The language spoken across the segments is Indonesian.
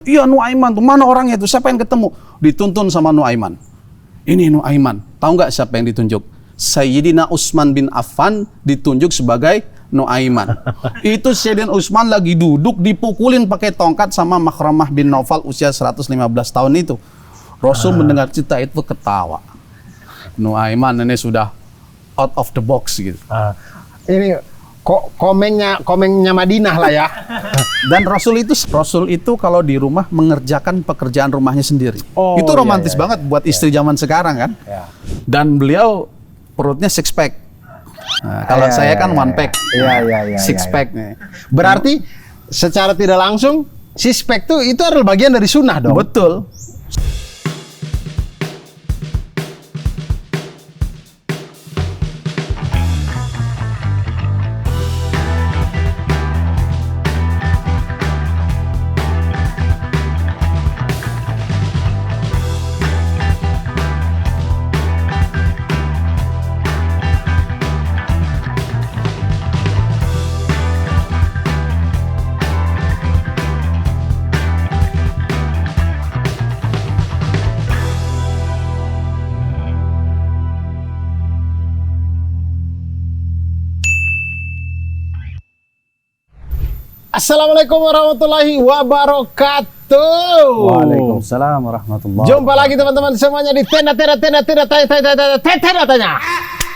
Iya Nuaiman tuh, mana orangnya tuh, siapa yang ketemu? Dituntun sama Nuaiman. Ini Nuaiman, tahu nggak siapa yang ditunjuk? Sayyidina Utsman bin Affan ditunjuk sebagai Nuaiman. Itu Sayyidina Utsman lagi duduk dipukulin pakai tongkat sama Makhramah bin Naufal usia 115 tahun itu. Rasul mendengar cerita itu ketawa. Nuaiman ini sudah out of the box gitu. Ini komengnya Madinah lah ya. Dan Rasul itu kalau di rumah mengerjakan pekerjaan rumahnya sendiri. Oh, itu romantis iya. banget buat istri zaman sekarang kan. Iya. Dan beliau perutnya six pack. Nah, kalau saya kan one pack. Iya. Six pack nih. Berarti secara tidak langsung six pack itu adalah bagian dari sunnah dong. Betul. Assalamualaikum warahmatullahi wabarakatuh. Waalaikumsalam warahmatullahi wabarakatuh. Jumpa lagi teman-teman semuanya di tenda tanya.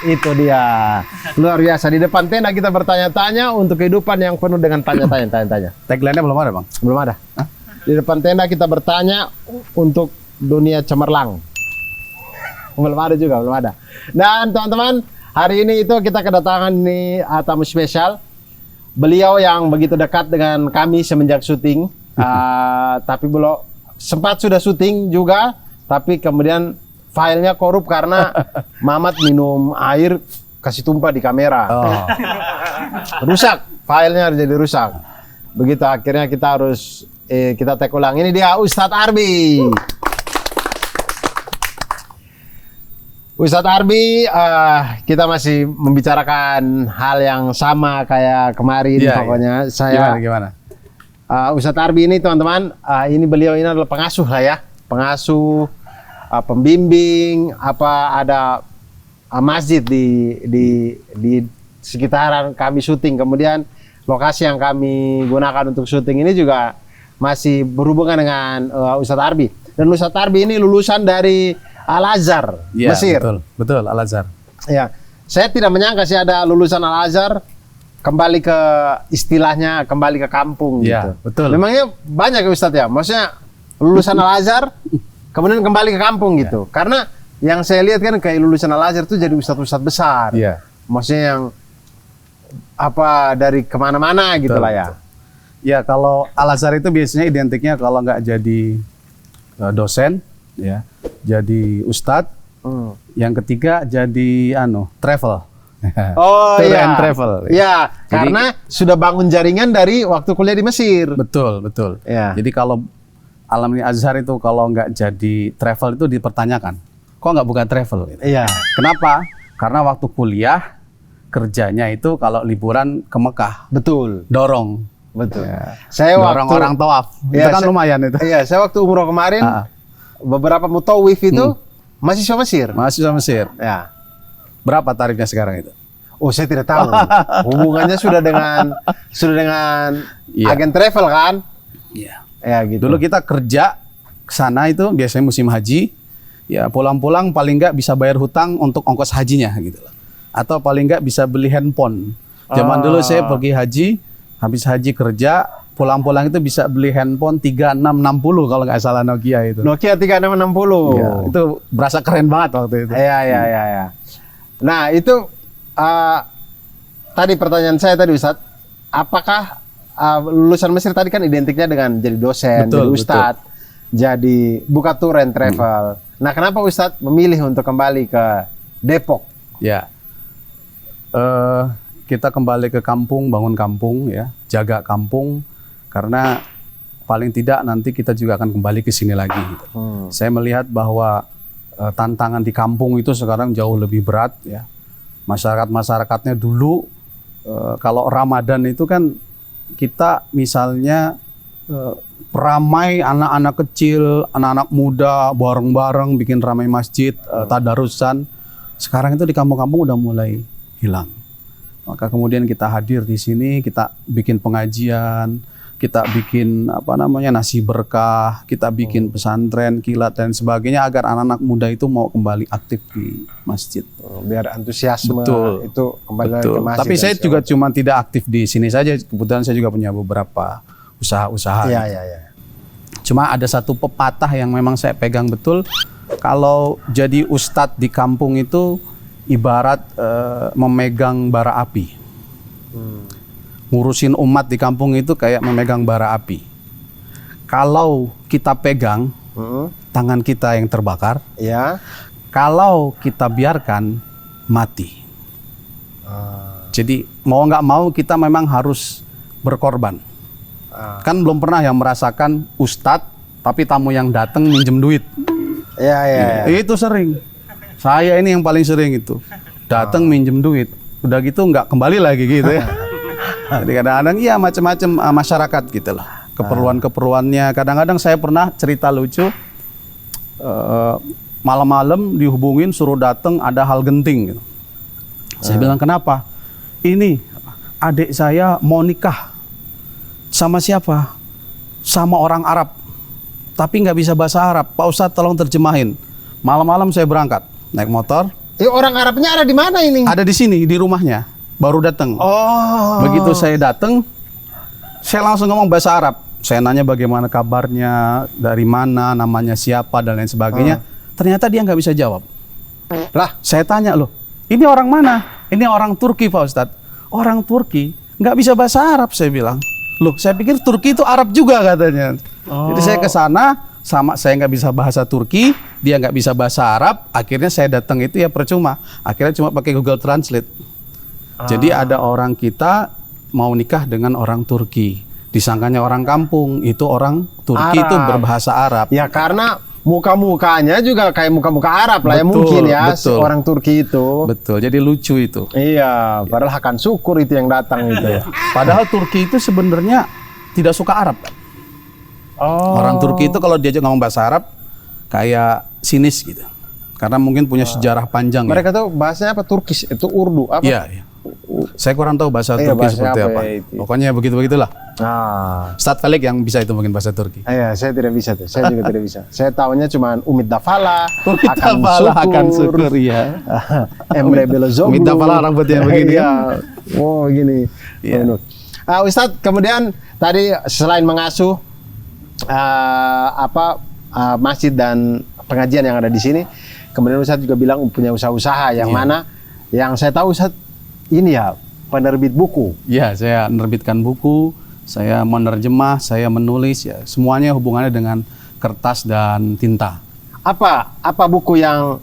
Itu dia. Luar biasa, di depan tenda kita bertanya-tanya untuk kehidupan yang penuh dengan tanya-tanya. Tagline-nya belum ada, Bang? Belum ada. Hah? Di depan tenda kita bertanya untuk dunia cemerlang. Belum ada juga, belum ada. Dan teman-teman, hari ini itu kita kedatangan tamu spesial. Beliau yang begitu dekat dengan kami semenjak syuting, tapi belum sempat sudah syuting juga, tapi kemudian filenya korup karena Mamat minum air kasih tumpah di kamera. Rusak, filenya jadi rusak. Begitu akhirnya kita harus kita take ulang. Ini dia Ustadz Arbi. Ustadz Arbi, kita masih membicarakan hal yang sama kayak kemarin pokoknya. Iya. Saya Gimana? Ustadz Arbi ini teman-teman, ini beliau ini adalah pengasuh lah ya, pengasuh, pembimbing, ada masjid di sekitaran kami syuting. Kemudian lokasi yang kami gunakan untuk syuting ini juga masih berhubungan dengan Ustadz Arbi. Dan Ustadz Arbi ini lulusan dari Al-Azhar, Ya, Mesir. Betul, Al-Azhar. Ya, saya tidak menyangka sih ada lulusan Al-Azhar kembali ke istilahnya kembali ke kampung Ya, gitu. betul. Memangnya banyak ya Ustadz ya, maksudnya lulusan Al-Azhar kemudian kembali ke kampung gitu. Karena yang saya lihat kan kayak lulusan Al-Azhar itu jadi ustadz-ustadz besar. Iya. Maksudnya yang dari kemana-mana gitu lah ya. Ya, kalau Al-Azhar itu biasanya identiknya kalau nggak jadi dosen, ya, jadi ustadz. Yang ketiga jadi travel. Oh Tour iya. and travel. Ya, karena sudah bangun jaringan dari waktu kuliah di Mesir. Betul. Ya. Jadi kalau alumni Azhar itu kalau nggak jadi travel itu dipertanyakan, kok nggak bukan travel? Gitu. Iya. Kenapa? Karena waktu kuliah kerjanya itu kalau liburan ke Mekah, Betul. dorong. Betul. Ya. Saya Dorong waktu orang tawaf. Ya, Itu kan lumayan itu. Iya, saya waktu umroh kemarin beberapa mutawif itu mahasiswa Mesir. Mahasiswa Mesir. Ya. Berapa tarifnya sekarang itu? Oh, saya tidak tahu. Hubungannya sudah dengan Iya. agen travel kan? Iya. Ya gitu. Dulu kita kerja ke sana itu biasanya musim haji, ya pulang-pulang paling nggak bisa bayar hutang untuk ongkos hajinya gitu loh. Atau paling nggak bisa beli handphone. Zaman dulu saya pergi haji, habis haji kerja, pulang-pulang itu bisa beli handphone 3660 kalau nggak salah Nokia itu. Nokia 3660. Ya, itu berasa keren banget waktu itu. Iya. Nah, itu tadi pertanyaan saya tadi Ustadz, apakah lulusan Mesir tadi kan identiknya dengan jadi dosen, Betul, jadi ustadz, jadi buka tour and travel. Nah, kenapa Ustadz memilih untuk kembali ke Depok? Ya, kita kembali ke kampung, bangun kampung, ya, jaga kampung, karena paling tidak nanti kita juga akan kembali ke sini lagi. Gitu. Saya melihat bahwa tantangan di kampung itu sekarang jauh lebih berat, ya. Masyarakatnya dulu kalau Ramadan itu kan kita misalnya ramai anak-anak kecil, anak-anak muda bareng-bareng bikin ramai masjid, tadarusan. Sekarang itu di kampung-kampung udah mulai hilang. Maka kemudian kita hadir di sini, kita bikin pengajian, kita bikin nasi berkah, kita bikin pesantren, kilat dan sebagainya agar anak-anak muda itu mau kembali aktif di masjid. Biar antusiasme Betul. itu kembali lagi ke masjid. Tapi saya juga cuma tidak aktif di sini saja. Kebetulan saya juga punya beberapa usaha-usaha. Iya. Cuma ada satu pepatah yang memang saya pegang betul. Kalau jadi ustadz di kampung itu ibarat memegang bara api. Ngurusin umat di kampung itu kayak memegang bara api. Kalau kita pegang, tangan kita yang terbakar. Ya. Kalau kita biarkan, mati. Jadi mau nggak mau kita memang harus berkorban. Kan belum pernah yang merasakan ustadz, tapi tamu yang datang minjem duit. Iya. Itu sering. Saya ini yang paling sering itu. Datang minjem duit. Udah gitu nggak kembali lagi gitu ya. Jadi kadang-kadang iya macam-macam masyarakat gitu lah. Keperluan-keperluannya. Kadang-kadang saya pernah cerita lucu. Malam-malam dihubungin suruh datang ada hal genting gitu. Saya bilang kenapa? Ini adik saya mau nikah. Sama siapa? Sama orang Arab. Tapi nggak bisa bahasa Arab. Pak Ustadz tolong terjemahin. Malam-malam saya berangkat naik motor. Orang Arabnya ada di mana ini? Ada di sini di rumahnya. Baru datang. Begitu saya datang, saya langsung ngomong bahasa Arab. Saya nanya bagaimana kabarnya, dari mana, namanya siapa dan lain sebagainya. Ternyata dia nggak bisa jawab. Lah, saya tanya loh, ini orang mana? Ini orang Turki Pak Ustadz. Orang Turki nggak bisa bahasa Arab saya bilang. Loh, saya pikir Turki itu Arab juga katanya. Jadi saya ke sana, sama saya nggak bisa bahasa Turki, dia nggak bisa bahasa Arab. Akhirnya saya datang itu ya percuma. Akhirnya cuma pakai Google Translate. Jadi ada orang kita mau nikah dengan orang Turki. Disangkanya orang kampung, itu orang Turki Arab. itu berbahasa Arab. Ya karena muka-mukanya juga kayak muka-muka Arab lah ya Betul, mungkin ya betul. orang Turki itu. Betul, jadi lucu itu. Iya, padahal akan syukur itu yang datang itu. Padahal Turki itu sebenarnya tidak suka Arab. Orang Turki itu kalau diajak ngomong bahasa Arab kayak sinis gitu. Karena mungkin punya sejarah panjang. Mereka tuh bahasanya apa? Turkis, itu Urdu apa? Iya. Saya kurang tahu bahasa Iya, Turki bahasa seperti apa apa. ya itu? Pokoknya begitu-begitulah. Ustadz Felix yang bisa itu mungkin bahasa Turki. Iya, saya tidak bisa tuh. Saya juga tidak bisa. Saya tahunya cuma Umid Dafala, akan syukur ya. Emre Belozoglu. Umid Dafala rambutnya begini ya. Oh, gini. Iya. Ustadz, kemudian tadi selain mengasuh masjid dan pengajian yang ada di sini, kemudian Ustadz juga bilang punya usaha-usaha yang mana yang saya tahu Ustadz ini ya penerbit buku. Ya, saya menerbitkan buku, saya menerjemah, saya menulis ya, semuanya hubungannya dengan kertas dan tinta. Apa buku yang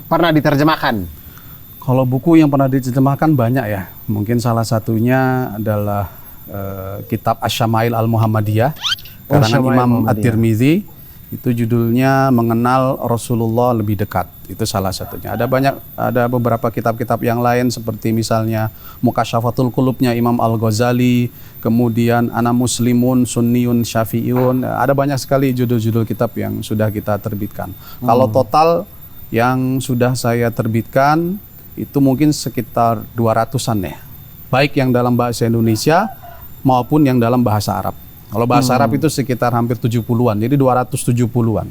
pernah diterjemahkan? Kalau buku yang pernah diterjemahkan banyak ya. Mungkin salah satunya adalah kitab Asy-Syama'il Al-Muhammadiyah karangan Imam At-Tirmizi. Itu judulnya Mengenal Rasulullah Lebih Dekat. Itu salah satunya. Ada beberapa kitab-kitab yang lain seperti misalnya Mukasyafatul Qulubnya Imam Al-Ghazali, kemudian Ana Muslimun, Sunniyun, Syafi'iyun. Ada banyak sekali judul-judul kitab yang sudah kita terbitkan. Kalau total yang sudah saya terbitkan itu mungkin sekitar 200-an ya. Baik yang dalam bahasa Indonesia maupun yang dalam bahasa Arab. Kalau bahasa Arab itu sekitar hampir 70-an, jadi 270-an.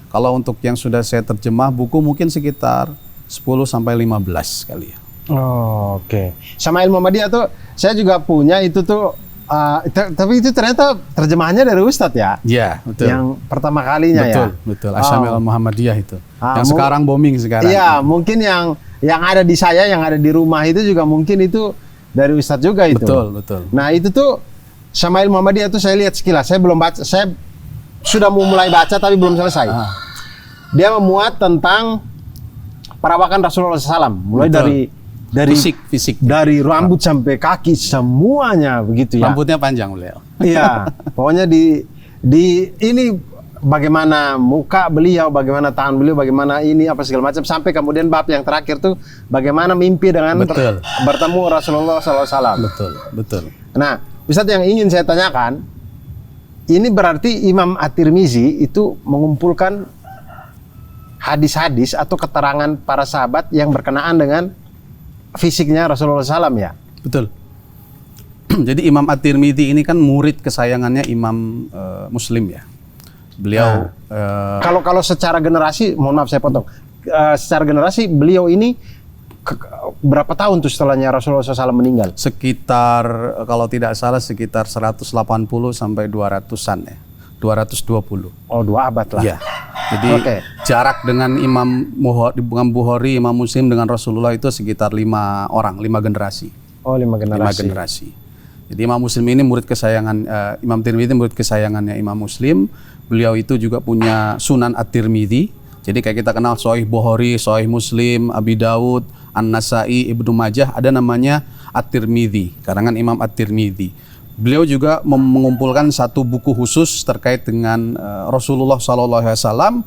Kalau untuk yang sudah saya terjemah buku mungkin sekitar 10 sampai 15 kali ya. Oke. Syama'il Muhammadiyah tuh saya juga punya itu tuh tapi itu ternyata terjemahannya dari Ustadz ya? Iya, betul. Yang pertama kalinya Betul. Asy-Syama'il Muhammadiyah itu. Yang sekarang booming sekarang. Iya, mungkin yang ada di saya, yang ada di rumah itu juga mungkin itu dari Ustadz juga itu. Betul. Nah, itu tuh Syama'il Muhammadiyah itu saya lihat sekilas, saya belum baca, saya sudah mau mulai baca tapi belum selesai. Dia memuat tentang perawakan Rasulullah SAW, mulai dari fisik, dari rambut sampai kaki semuanya begitu ya. Rambutnya panjang beliau. Iya, pokoknya di ini bagaimana muka beliau, bagaimana tangan beliau, bagaimana ini apa segala macam sampai kemudian bab yang terakhir tuh bagaimana mimpi dengan bertemu Rasulullah SAW. Betul. Nah, Ustadz, yang ingin saya tanyakan, ini berarti Imam At-Tirmizi itu mengumpulkan hadis-hadis atau keterangan para sahabat yang berkenaan dengan fisiknya Rasulullah SAW ya? Betul. Jadi Imam At-Tirmizi ini kan murid kesayangannya Imam Muslim ya. Beliau kalau secara generasi, mohon maaf saya potong, secara generasi beliau ini berapa tahun tuh setelahnya Rasulullah SAW meninggal? sekitar kalau tidak salah sekitar 180 sampai 200-an ya. 220. Oh, 2 abad lah. Ya. Jadi jarak dengan Imam Bukhari, Imam Muslim dengan Rasulullah itu sekitar 5 orang, 5 generasi. Oh, 5 generasi. 5 generasi. Jadi Imam Muslim ini murid kesayangan Imam Tirmidzi, murid kesayangannya Imam Muslim. Beliau itu juga punya Sunan At-Tirmidzi. Jadi kayak kita kenal Sahih Bukhari, Sahih Muslim, Abi Dawud, An-Nasai, Ibnu Majah, ada namanya At-Tirmidzi, karangan Imam At-Tirmidzi. Beliau juga mengumpulkan satu buku khusus terkait dengan Rasulullah SAW.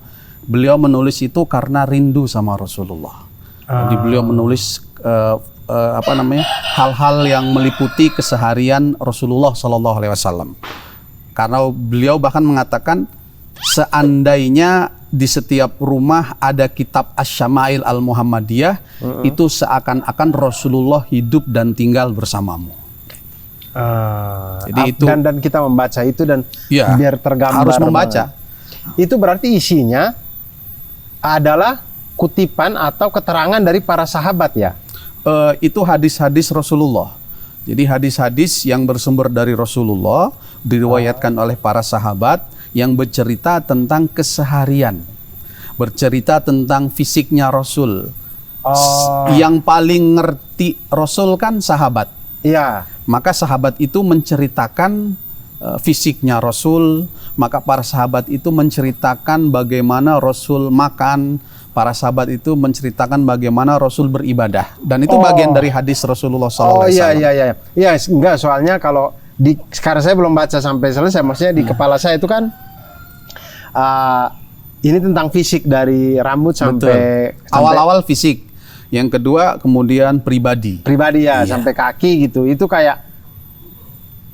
Beliau menulis itu karena rindu sama Rasulullah. Jadi beliau menulis hal-hal yang meliputi keseharian Rasulullah SAW. Karena beliau bahkan mengatakan seandainya di setiap rumah ada kitab Asy-Syama'il Al-Muhammadiyah, itu seakan-akan Rasulullah hidup dan tinggal bersamamu. Jadi itu dan kita membaca itu dan ya, biar tergambar. Harus membaca. Itu berarti isinya adalah kutipan atau keterangan dari para sahabat ya? Itu hadis-hadis Rasulullah. Jadi hadis-hadis yang bersumber dari Rasulullah diriwayatkan oleh para sahabat yang bercerita tentang keseharian, bercerita tentang fisiknya Rasul. Yang paling ngerti Rasul kan sahabat. Iya. Maka sahabat itu menceritakan fisiknya Rasul, maka para sahabat itu menceritakan bagaimana Rasul makan, para sahabat itu menceritakan bagaimana Rasul beribadah, dan itu bagian dari hadis Rasulullah SAW. Oh iya. Ya, enggak, soalnya kalau sekarang saya belum baca sampai selesai, maksudnya di kepala saya itu kan ini tentang fisik dari rambut sampai awal-awal fisik. Yang kedua kemudian pribadi ya, sampai kaki gitu. Itu kayak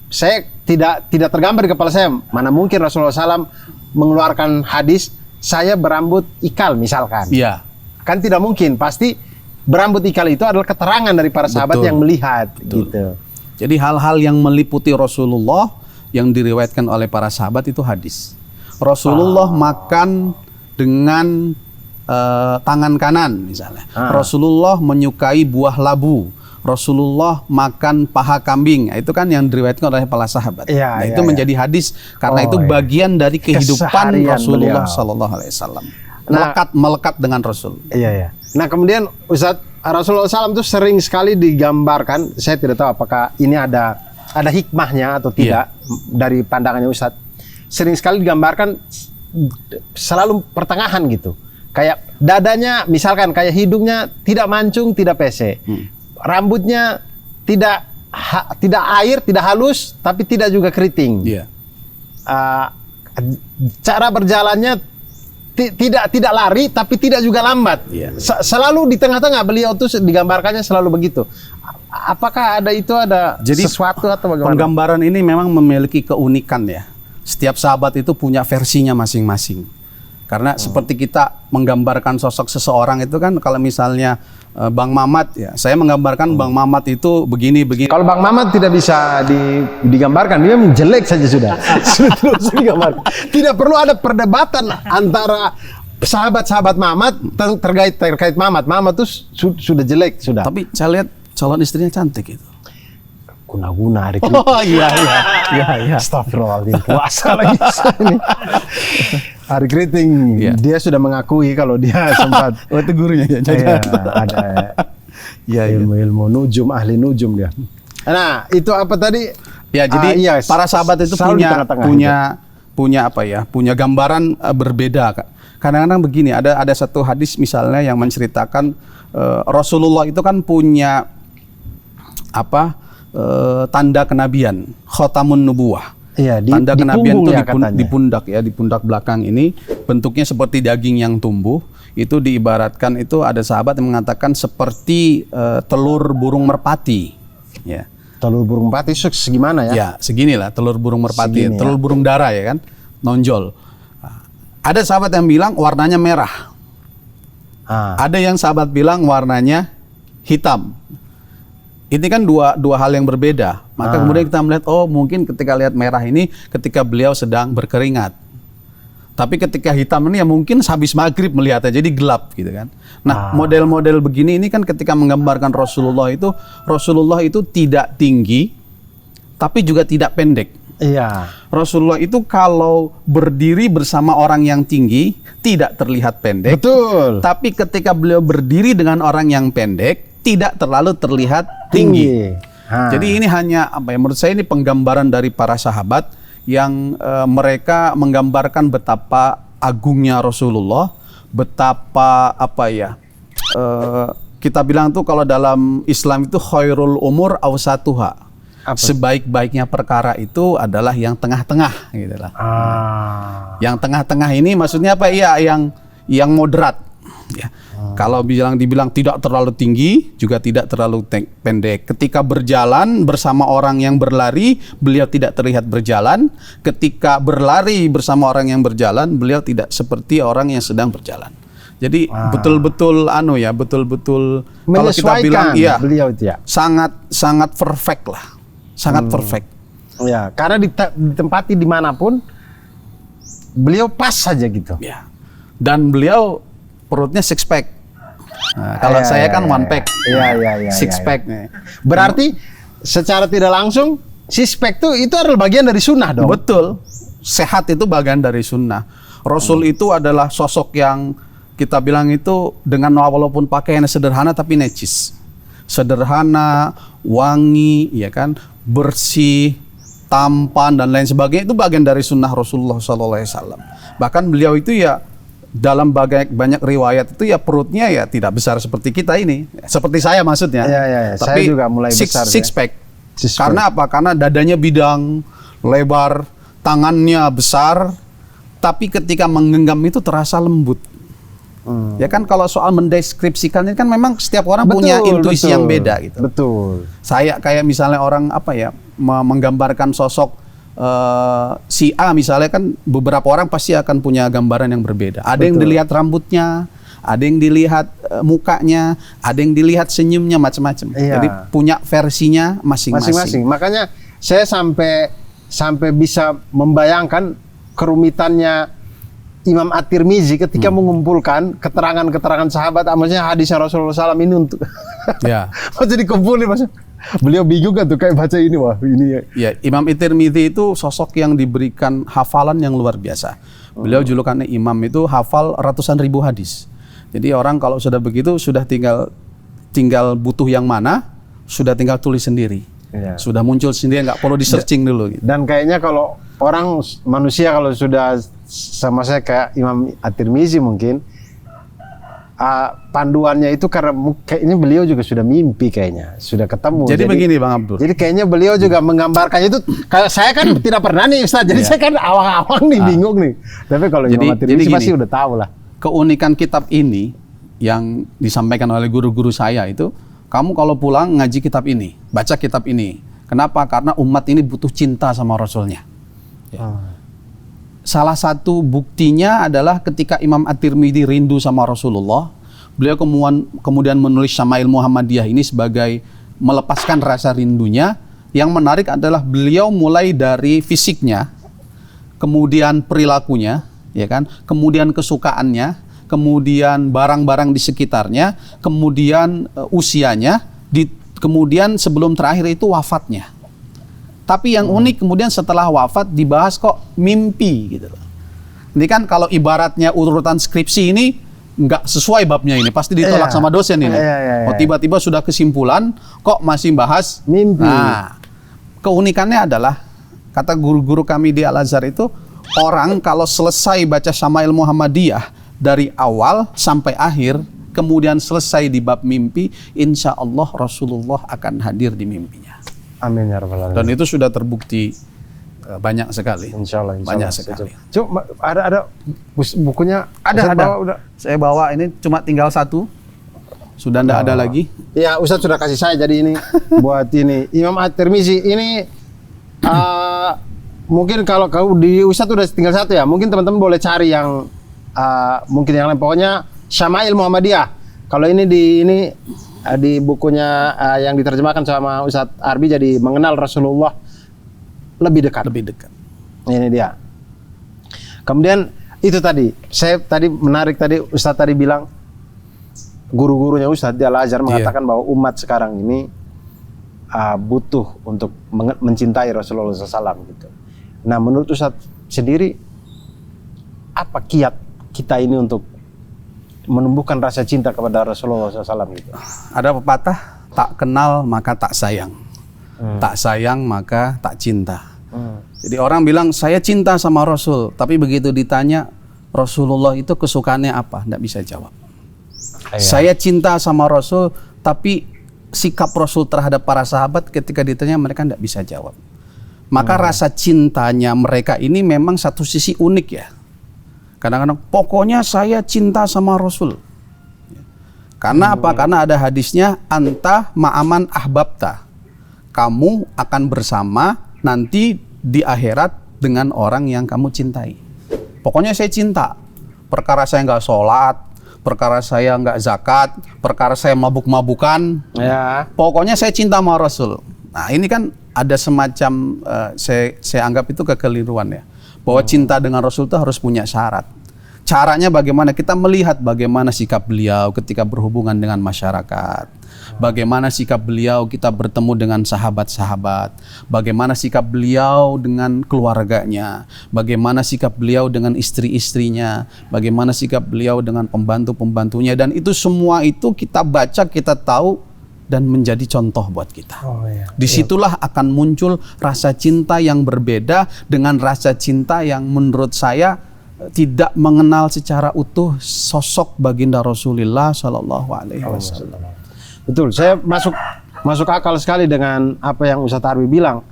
saya tidak tergambar di kepala saya. Mana mungkin Rasulullah SAW mengeluarkan hadis saya berambut ikal misalkan. Iya. Kan tidak mungkin. Pasti berambut ikal itu adalah keterangan dari para sahabat yang melihat. Gitu. Jadi hal-hal yang meliputi Rasulullah yang diriwayatkan oleh para sahabat itu hadis. Rasulullah makan dengan tangan kanan misalnya. Rasulullah menyukai buah labu. Rasulullah makan paha kambing. Itu kan yang diriwayatkan oleh para sahabat. Itu menjadi hadis karena itu bagian dari kehidupan Rasulullah SAW. Melekat dengan Rasul. Iya. Nah kemudian Ustadz, Rasulullah SAW itu sering sekali digambarkan. Saya tidak tahu apakah ini ada hikmahnya atau tidak dari pandangannya Ustadz. Sering sekali digambarkan selalu pertengahan gitu. Kayak dadanya, misalkan kayak hidungnya tidak mancung, tidak pesek. Rambutnya tidak air, tidak halus, tapi tidak juga keriting. Cara berjalannya tidak lari, tapi tidak juga lambat. Selalu di tengah-tengah beliau tuh digambarkannya selalu begitu. Apakah ada sesuatu atau bagaimana? Penggambaran ini memang memiliki keunikan ya. Setiap sahabat itu punya versinya masing-masing. Karena seperti kita menggambarkan sosok seseorang itu kan, kalau misalnya Bang Mamat ya, saya menggambarkan Bang Mamat itu begini. Kalau Bang Mamat tidak bisa digambarkan, dia jelek saja sudah. Terus digambarkan. Tidak perlu ada perdebatan antara sahabat-sahabat Mamat terkait Mamat. Mamat itu sudah jelek sudah. Tapi saya lihat calon istrinya cantik itu. Guna-guna hari ini. Oh iya. Astagfirullahaladzim. Puasa lagi ini. Hari Keriting, dia sudah mengakui kalau dia sempat. Oh itu gurunya ya. Ada ilmu nujum, ahli nujum dia. Nah itu apa tadi? Ya jadi para sahabat itu punya gambaran berbeda. Kadang-kadang begini, ada satu hadis misalnya yang menceritakan Rasulullah itu kan punya tanda kenabian, khotamun nubuwah. Tanda kenabian itu di pundak belakang ini bentuknya seperti daging yang tumbuh. Itu diibaratkan, itu ada sahabat yang mengatakan seperti telur burung merpati. Telur burung merpati segimana ya? Ya, seginilah telur burung merpati, Segini, telur burung dara ya kan, nonjol. Ada sahabat yang bilang warnanya merah. Ada yang sahabat bilang warnanya hitam. Ini kan dua hal yang berbeda. Maka kemudian kita melihat, oh mungkin ketika lihat merah ini ketika beliau sedang berkeringat. Tapi ketika hitam ini ya mungkin habis maghrib melihatnya, jadi gelap gitu kan. Nah, model-model begini ini kan ketika menggambarkan Rasulullah itu tidak tinggi, tapi juga tidak pendek. Iya. Rasulullah itu kalau berdiri bersama orang yang tinggi, tidak terlihat pendek. Betul. Tapi ketika beliau berdiri dengan orang yang pendek, tidak terlalu terlihat tinggi. Jadi ini hanya menurut saya ini penggambaran dari para sahabat yang mereka menggambarkan betapa agungnya Rasulullah, betapa kita bilang tuh kalau dalam Islam itu khairul umur awsatuha. Sebaik-baiknya perkara itu adalah yang tengah-tengah gitu lah. Yang tengah-tengah ini maksudnya apa? Iya, yang moderat. Ya. Kalau dibilang tidak terlalu tinggi, juga tidak terlalu pendek. Ketika berjalan bersama orang yang berlari, beliau tidak terlihat berjalan. Ketika berlari bersama orang yang berjalan, beliau tidak seperti orang yang sedang berjalan. Jadi betul-betul betul-betul kalau kita bilang iya, beliau itu ya sangat perfect lah. Sangat perfect. Ya, karena ditempati dimanapun beliau pas saja gitu. Ya. Dan beliau perutnya six pack. Nah, kalau saya kan one pack. Six pack. Berarti secara tidak langsung six pack itu adalah bagian dari sunnah dong. Betul. Sehat itu bagian dari sunnah. Rasul itu adalah sosok yang kita bilang itu dengan walaupun pakaiannya sederhana tapi necis. Sederhana, wangi, ya kan, bersih, tampan dan lain sebagainya, itu bagian dari sunnah Rasulullah SAW. Bahkan beliau itu ya dalam banyak riwayat itu ya perutnya ya tidak besar seperti kita ini, seperti saya maksudnya. Saya Tapi juga mulai besar. Six pack. Karena apa? Karena dadanya bidang, lebar, tangannya besar, tapi ketika menggenggam itu terasa lembut. Ya kan kalau soal mendeskripsikannya kan memang setiap orang punya intuisi yang beda gitu. Betul. Saya kayak misalnya orang menggambarkan sosok si A misalnya, kan beberapa orang pasti akan punya gambaran yang berbeda. Ada yang dilihat rambutnya, ada yang dilihat mukanya, ada yang dilihat senyumnya, macam-macam. Jadi punya versinya masing-masing. Makanya saya sampai bisa membayangkan kerumitannya Imam At-Tirmizi ketika mengumpulkan keterangan-keterangan sahabat, maksudnya hadisnya Rasulullah SAW ini untuk maksudnya dikumpulin, maksudnya beliau bingung kan tuh kayak baca ini, wah ini ya. Imam At-Tirmizi itu sosok yang diberikan hafalan yang luar biasa. Beliau julukannya imam, itu hafal ratusan ribu hadis. Jadi orang kalau sudah begitu sudah tinggal butuh yang mana, sudah tinggal tulis sendiri. Sudah muncul sendiri, nggak perlu di searching dulu gitu. Dan kayaknya kalau orang manusia kalau sudah sama saya kayak Imam At-Tirmizi mungkin panduannya itu karena kayaknya beliau juga sudah mimpi, kayaknya sudah ketemu. Jadi begini Bang Abdul. Jadi kayaknya beliau juga menggambarkannya itu. Kalau saya kan tidak pernah nih Ustaz, jadi saya kan awang-awang nih, bingung nih. Tapi kalau Imam At-Tirmizi pasti udah tahu lah. Keunikan kitab ini yang disampaikan oleh guru-guru saya itu, kamu kalau pulang ngaji kitab ini, baca kitab ini. Kenapa? Karena umat ini butuh cinta sama Rasulnya. Salah satu buktinya adalah ketika Imam At-Tirmidzi rindu sama Rasulullah, beliau kemudian menulis Syama'il Muhammadiyah ini sebagai melepaskan rasa rindunya. Yang menarik adalah beliau mulai dari fisiknya, kemudian perilakunya, ya kan, kemudian kesukaannya, kemudian barang-barang di sekitarnya, kemudian usianya, kemudian sebelum terakhir itu wafatnya. Tapi yang unik kemudian setelah wafat dibahas kok mimpi gitu loh. Ini kan kalau ibaratnya urutan skripsi ini nggak sesuai babnya, ini pasti ditolak sama dosen ini. Oh, tiba-tiba sudah kesimpulan kok masih bahas mimpi. Nah, keunikannya adalah kata guru-guru kami di Al-Azhar itu, orang kalau selesai baca Syama'il Muhammadiyah dari awal sampai akhir, kemudian selesai di bab mimpi, insya Allah Rasulullah akan hadir di mimpinya. Amin ya rabbal alamin. Dan itu sudah terbukti banyak sekali. Insya Allah. Banyak sekali. Cuma ada bukunya? Ada. Saya bawa ini cuma tinggal satu. sudah tidak ada lagi. Ya, Ustadz sudah kasih saya jadi ini buat ini. Imam At-Tirmizi ini mungkin kalau kau di Ustadz udah tinggal satu ya. Mungkin teman-teman boleh cari yang mungkin yang lain. Pokoknya Syama'il Muhammadiyah. Kalau ini di bukunya yang diterjemahkan sama Ustadz Arbi, jadi mengenal Rasulullah lebih dekat. Lebih dekat. Ini dia. Kemudian itu tadi, saya tadi menarik tadi Ustadz tadi bilang, guru-gurunya Ustadz di Al-Azhar mengatakan bahwa umat sekarang ini butuh untuk mencintai Rasulullah SAW gitu. Nah, menurut Ustadz sendiri, apa kiat kita ini untuk menumbuhkan rasa cinta kepada Rasulullah SAW gitu? Ada pepatah, tak kenal maka tak sayang, tak sayang maka tak cinta. Jadi orang bilang saya cinta sama Rasul, tapi begitu ditanya Rasulullah itu kesukaannya apa, tidak bisa jawab. Saya cinta sama Rasul, tapi sikap Rasul terhadap para sahabat ketika ditanya mereka tidak bisa jawab. Maka rasa cintanya mereka ini memang satu sisi unik ya. Kadang-kadang pokoknya saya cinta sama Rasul. Karena apa? Karena ada hadisnya, anta ma'aman ahbabta. Kamu akan bersama nanti di akhirat dengan orang yang kamu cintai. Pokoknya saya cinta. Perkara saya nggak sholat, perkara saya nggak zakat, perkara saya mabuk-mabukan, ya. Pokoknya saya cinta sama Rasul. Nah ini kan ada semacam saya anggap itu kekeliruan ya, bahwa cinta dengan Rasul itu harus punya syarat. Caranya bagaimana? Kita melihat bagaimana sikap beliau ketika berhubungan dengan masyarakat, bagaimana sikap beliau kita bertemu dengan sahabat-sahabat, bagaimana sikap beliau dengan keluarganya, bagaimana sikap beliau dengan istri-istrinya, bagaimana sikap beliau dengan pembantu-pembantunya, dan itu semua itu kita baca, kita tahu, dan menjadi contoh buat kita. Disitulah akan muncul rasa cinta yang berbeda dengan rasa cinta yang menurut saya tidak mengenal secara utuh sosok baginda Rasulullah Shallallahu Alaihi Wasallam. Betul, saya masuk akal sekali dengan apa yang Ustadz Arbi bilang.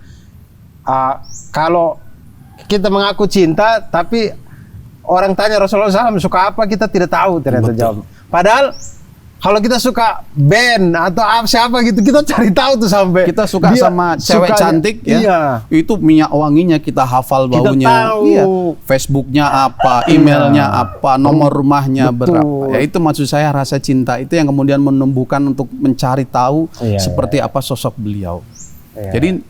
Kalau kita mengaku cinta, tapi orang tanya Rasulullah SAW suka apa, kita tidak tahu ternyata jawab. Padahal kalau kita suka band atau siapa gitu, kita cari tahu tuh sampai. Kita suka sama cewek cantik ya, iya. Itu minyak wanginya kita hafal baunya. Kita tahu. Iya. Facebooknya apa, emailnya apa, nomor rumahnya berapa. Ya itu maksud saya rasa cinta itu yang kemudian menumbuhkan untuk mencari tahu seperti apa sosok beliau. Jadi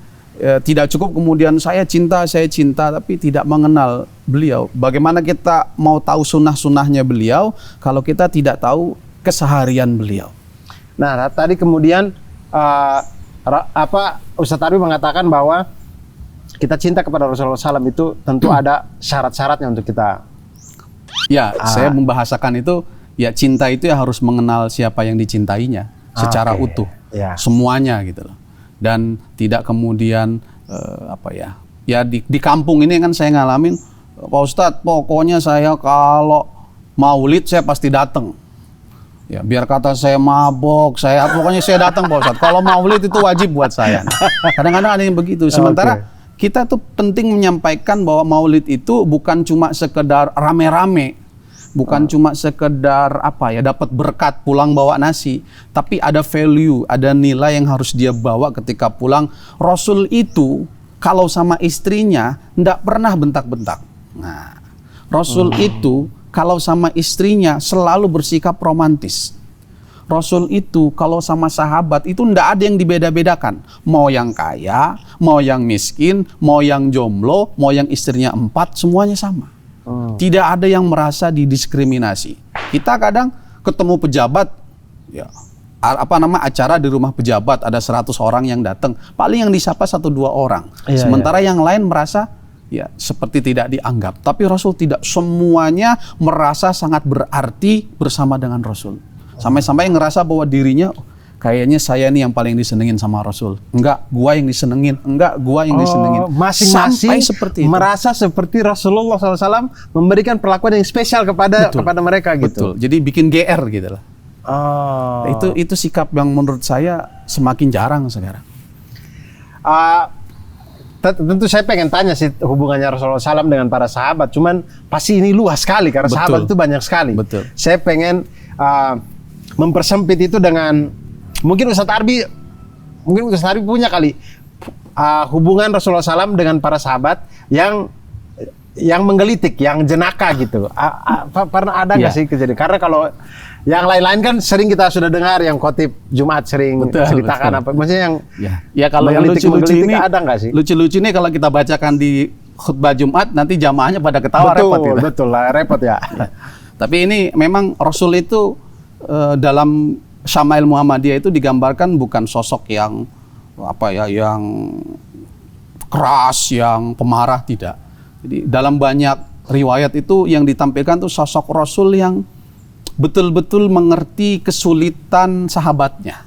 tidak cukup kemudian saya cinta, tapi tidak mengenal beliau. Bagaimana kita mau tahu sunnah-sunnahnya beliau kalau kita tidak tahu keseharian beliau. Nah, tadi kemudian Ustadz Arbi mengatakan bahwa kita cinta kepada Rasulullah SAW itu tentu ada syarat-syaratnya untuk kita. Ya, saya membahasakan itu ya, cinta itu ya harus mengenal siapa yang dicintainya secara utuh, semuanya gitu loh. Dan tidak kemudian di kampung ini kan saya ngalamin, Pak Ustadz, pokoknya saya kalau maulid saya pasti datang. Ya, biar kata saya mabok, pokoknya saya datang Pak Ustadz. Kalau maulid itu wajib buat saya. Kadang-kadang ada yang begitu. Sementara kita tuh penting menyampaikan bahwa maulid itu bukan cuma sekedar rame-rame, bukan cuma sekedar dapat berkat pulang bawa nasi, tapi ada value, ada nilai yang harus dia bawa ketika pulang. Rasul itu kalau sama istrinya ndak pernah bentak-bentak. Nah, Rasul itu kalau sama istrinya selalu bersikap romantis. Rasul itu kalau sama sahabat itu ndak ada yang dibeda-bedakan. Mau yang kaya, mau yang miskin, mau yang jomblo, mau yang istrinya 4, semuanya sama. Tidak ada yang merasa didiskriminasi. Kita kadang ketemu pejabat, ya, acara di rumah pejabat ada 100 orang yang datang, paling yang disapa 1-2 orang. Sementara yang lain merasa ya seperti tidak dianggap. Tapi Rasul tidak, semuanya merasa sangat berarti bersama dengan Rasul. Sampai-sampai ngerasa bahwa dirinya kayaknya saya nih yang paling disenengin sama Rasul. Enggak, gua yang disenengin. Enggak, gua yang disenengin. Masing-masing seperti itu. Merasa seperti Rasulullah SAW memberikan perlakuan yang spesial kepada mereka gitu. Betul. Jadi bikin GR gitu lah. Itu sikap yang menurut saya semakin jarang sekarang. Tentu saya pengen tanya sih hubungannya Rasulullah SAW dengan para sahabat. Cuman pasti ini luas sekali karena sahabat itu banyak sekali. Betul. Saya pengen mempersempit itu dengan mungkin Ustadz Arbi punya kali hubungan Rasulullah SAW dengan para sahabat yang menggelitik, yang jenaka gitu. Pernah ada nggak Ya. sih kejadian? Karena kalau yang lain-lain kan sering kita sudah dengar, yang khotib Jumat sering ceritakan apa, maksudnya yang Ya kalau yang lucu-lucu ini ada nggak sih? Lucu-lucu ini kalau kita bacakan di khutbah Jumat nanti jamaahnya pada ketawa, repot gitu. Betul lah, repot ya. Tapi ini memang Rasul itu dalam Syama'il Muhammadiyah itu digambarkan bukan sosok yang yang keras, yang pemarah, tidak. Jadi dalam banyak riwayat itu yang ditampilkan tuh sosok Rasul yang betul-betul mengerti kesulitan sahabatnya.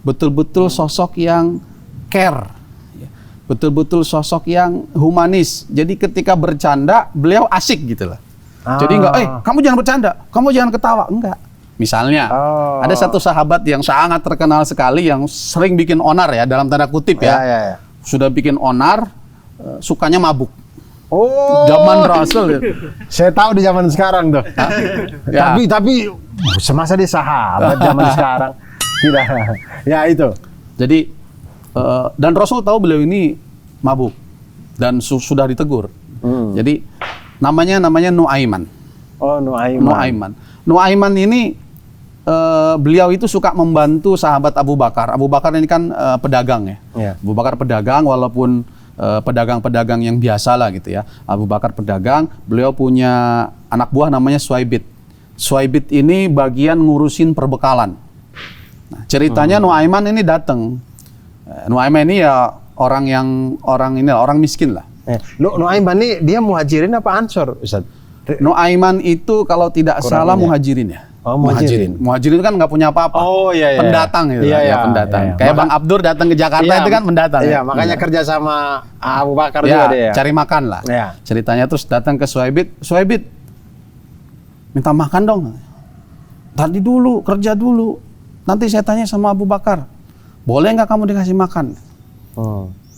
Betul-betul sosok yang care. Betul-betul sosok yang humanis. Jadi ketika bercanda beliau asik gitu lah. Jadi enggak, kamu jangan bercanda, kamu jangan ketawa, enggak. Misalnya, ada satu sahabat yang sangat terkenal sekali yang sering bikin onar ya, dalam tanda kutip ya. Sudah bikin onar, sukanya mabuk. Zaman Rasul. Saya tahu di zaman sekarang tuh. Ya. Tapi semasa dia sahabat zaman sekarang tidak. Ya itu. Jadi dan Rasul tahu beliau ini mabuk dan sudah ditegur. Jadi namanya Nuaiman. Oh, Nuaiman. Nuaiman ini beliau itu suka membantu sahabat Abu Bakar. Abu Bakar ini kan pedagang ya. Abu Bakar pedagang, walaupun pedagang-pedagang yang biasa lah gitu ya. Abu Bakar pedagang, beliau punya anak buah namanya Suaibit. Suaibit ini bagian ngurusin perbekalan. Nah, ceritanya Nuaiman ini datang. Nuaiman ini ya orang miskin lah. Nuaiman ini dia muhajirin apa ansor, Ustaz? Nuaiman itu kalau tidak salah muhajirin ya. Oh, muhajirin. Muhajirin kan nggak punya apa-apa. Oh iya. Pendatang gitu. Iya, pendatang. Iya. Kayak Bang Abdur datang ke Jakarta itu kan pendatang. Iya, ya? makanya kerja sama Abu Bakar Ya, juga dia. cari makan lah. Ya. Ceritanya terus datang ke Suaibit, minta makan dong. Tadi dulu, kerja dulu. Nanti saya tanya sama Abu Bakar, boleh nggak kamu dikasih makan?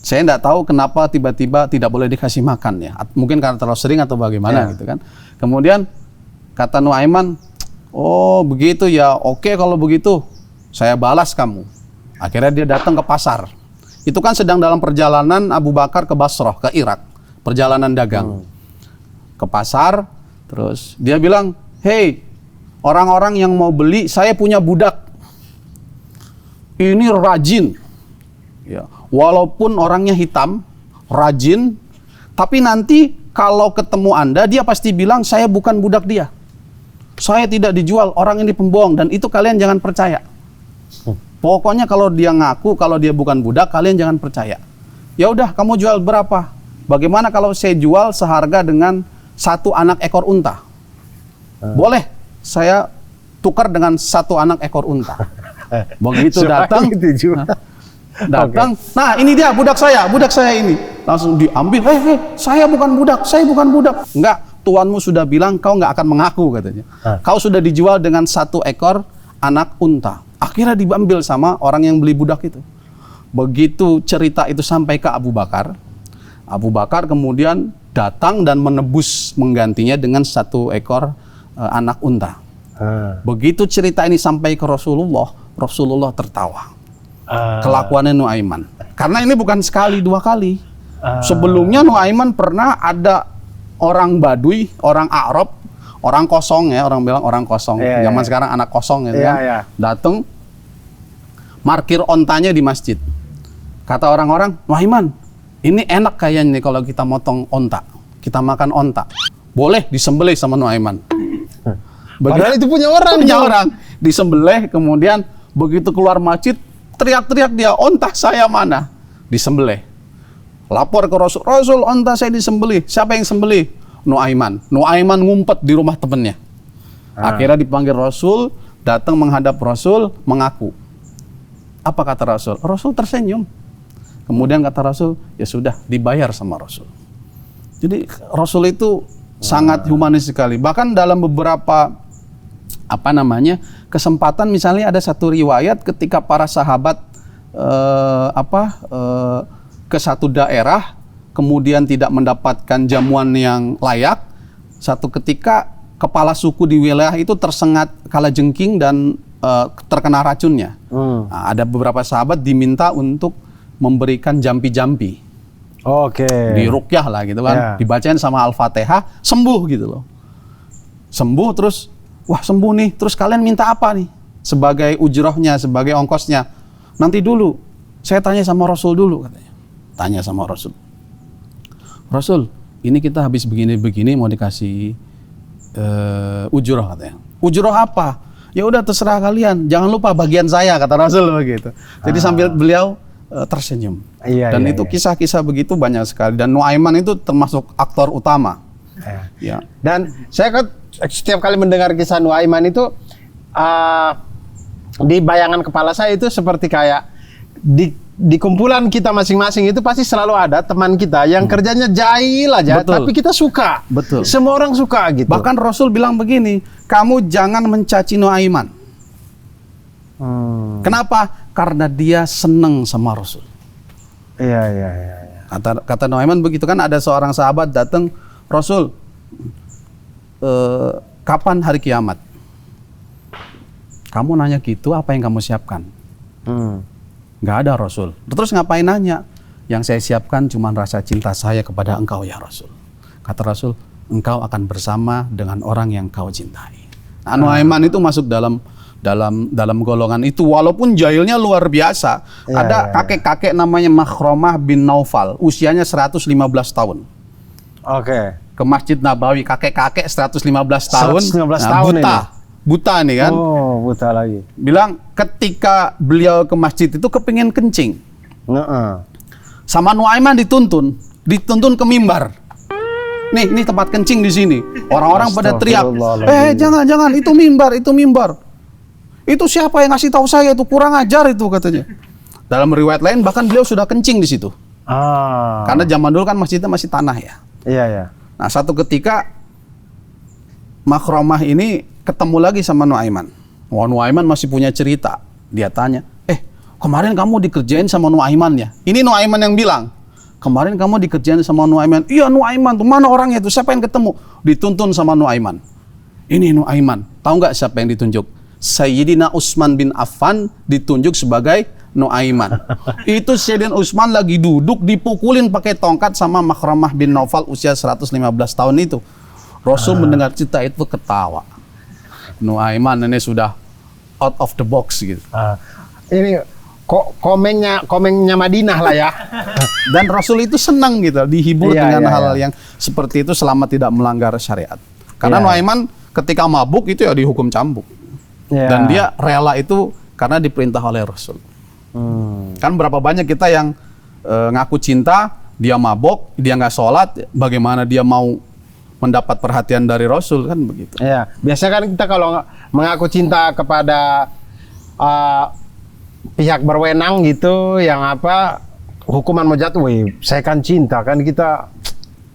Saya nggak tahu kenapa tiba-tiba tidak boleh dikasih makan ya. Mungkin karena terlalu sering atau bagaimana gitu kan. Kemudian kata Nuaiman, oh begitu ya, oke kalau begitu saya balas kamu. Akhirnya dia datang ke pasar. Itu kan sedang dalam perjalanan Abu Bakar ke Basrah, ke Irak. Perjalanan dagang. Ke pasar, terus dia bilang, hey orang-orang yang mau beli, saya punya budak. Ini rajin. Ya. Walaupun orangnya hitam, rajin, tapi nanti kalau ketemu Anda, dia pasti bilang, saya bukan budak dia. Saya tidak dijual, orang ini pembohong, dan itu kalian jangan percaya. Pokoknya kalau dia ngaku, kalau dia bukan budak, kalian jangan percaya. Ya udah, kamu jual berapa? Bagaimana kalau saya jual seharga dengan 1 anak ekor unta? Boleh, saya tukar dengan 1 anak ekor unta. Begitu datang, datang, nah ini dia budak saya ini. Langsung diambil, saya bukan budak. Enggak, tuanmu sudah bilang kau nggak akan mengaku katanya. Kau sudah dijual dengan 1 ekor anak unta. Akhirnya diambil sama orang yang beli budak itu. Begitu cerita itu sampai ke Abu Bakar, Abu Bakar kemudian datang dan menebus menggantinya dengan 1 ekor anak unta. Begitu cerita ini sampai ke Rasulullah tertawa. Kelakuannya Nuaiman. Karena ini bukan sekali 2 kali. Sebelumnya Nuaiman pernah ada orang Baduy, orang Arab, orang kosong ya, orang bilang orang kosong. Zaman sekarang anak kosong gitu kan. Datang markir ontanya di masjid. Kata orang-orang, Nuaiman, ini enak kayaknya nih kalau kita motong onta. Kita makan onta. Boleh disembelih sama Nuaiman. Padahal itu punya orang. Disembelih, kemudian begitu keluar masjid, teriak-teriak dia, onta saya mana? Disembelih. Lapor ke Rasul, Rasul onta saya disembelih. Siapa yang sembelih? Nuaiman. Nuaiman ngumpet di rumah temennya. Akhirnya dipanggil Rasul, datang menghadap Rasul, mengaku. Apa kata Rasul? Rasul tersenyum. Kemudian kata Rasul, ya sudah, dibayar sama Rasul. Jadi Rasul itu sangat humanis sekali. Bahkan dalam beberapa kesempatan, misalnya ada satu riwayat ketika para sahabat ke satu daerah kemudian tidak mendapatkan jamuan yang layak. Satu ketika kepala suku di wilayah itu tersengat kalajengking dan terkena racunnya. Nah, ada beberapa sahabat diminta untuk memberikan jampi-jampi. Oke. Di ruqyah lah gitu kan. Dibacain sama Al-Fatihah, sembuh gitu loh. Sembuh terus, wah sembuh nih. Terus kalian minta apa nih? Sebagai ujrohnya, sebagai ongkosnya. Nanti dulu, saya tanya sama Rasul dulu katanya. Tanya sama Rasul. Rasul, ini kita habis begini-begini mau dikasih ujroh katanya. Ujroh apa? Ya udah terserah kalian. Jangan lupa bagian saya kata Rasul begitu. Jadi sambil beliau tersenyum. Dan itu kisah-kisah begitu banyak sekali. Dan Nuaiman itu termasuk aktor utama. Ya. Dan saya kan setiap kali mendengar kisah Nuaiman itu di bayangan kepala saya itu seperti kayak di kumpulan kita masing-masing itu pasti selalu ada teman kita yang kerjanya jahil aja, Betul. tapi kita suka. Betul. Semua orang suka gitu. Bahkan Rasul bilang begini, kamu jangan mencaci Nuaiman. Kenapa? Karena dia seneng sama Rasul. Iya. Kata Nuaiman begitu kan, ada seorang sahabat datang, Rasul, kapan hari kiamat? Kamu nanya gitu, apa yang kamu siapkan? Nggak ada Rasul. Terus ngapain nanya? Yang saya siapkan cuma rasa cinta saya kepada engkau ya Rasul. Kata Rasul, engkau akan bersama dengan orang yang kau cintai. Nah, Nuaiman itu masuk dalam golongan itu, walaupun jahilnya luar biasa. Ada kakek-kakek namanya Makhromah bin Naufal, usianya 115 tahun. Oke. Ke Masjid Nabawi, kakek-kakek 115 tahun. 115 tahun buta. ini. Buta nih kan. Oh, buta lagi. Bilang ketika beliau ke masjid itu kepingin kencing. Sama Nuaiman dituntun ke mimbar. Nih tempat kencing di sini. Orang-orang pada teriak, jangan, itu mimbar. Itu siapa yang ngasih tahu saya, itu kurang ajar itu katanya. Dalam riwayat lain bahkan beliau sudah kencing di situ. Karena zaman dulu kan masjidnya masih tanah ya. Iya. Nah, satu ketika Makhromah ini ketemu lagi sama Nuaiman. Wah, Nuaiman masih punya cerita. Dia tanya, kemarin kamu dikerjain sama Nuaiman ya? Ini Nuaiman yang bilang, kemarin kamu dikerjain sama Nuaiman. Iya, Nuaiman tuh, mana orangnya tuh? Siapa yang ketemu? Dituntun sama Nuaiman. Ini Nuaiman. Tahu nggak siapa yang ditunjuk? Sayyidina Utsman bin Affan ditunjuk sebagai Nuaiman. Itu Sayyidina Utsman lagi duduk dipukulin pakai tongkat sama Makhromah bin Naufal usia 115 tahun itu. Rasul mendengar cerita itu ketawa. Nuaiman ini sudah out of the box gitu. Ini komengnya Madinah lah ya. Dan Rasul itu senang gitu, dihibur dengan hal-hal yang seperti itu selama tidak melanggar syariat. Karena Nuaiman ketika mabuk itu ya dihukum cambuk. Dan dia rela itu karena diperintah oleh Rasul. Kan berapa banyak kita yang ngaku cinta, dia mabok, dia nggak sholat, bagaimana dia mau mendapat perhatian dari Rasul, kan begitu. Iya, biasanya kan kita kalau mengaku cinta kepada pihak berwenang gitu, yang apa hukuman mau jatuh, saya kan cinta, kan kita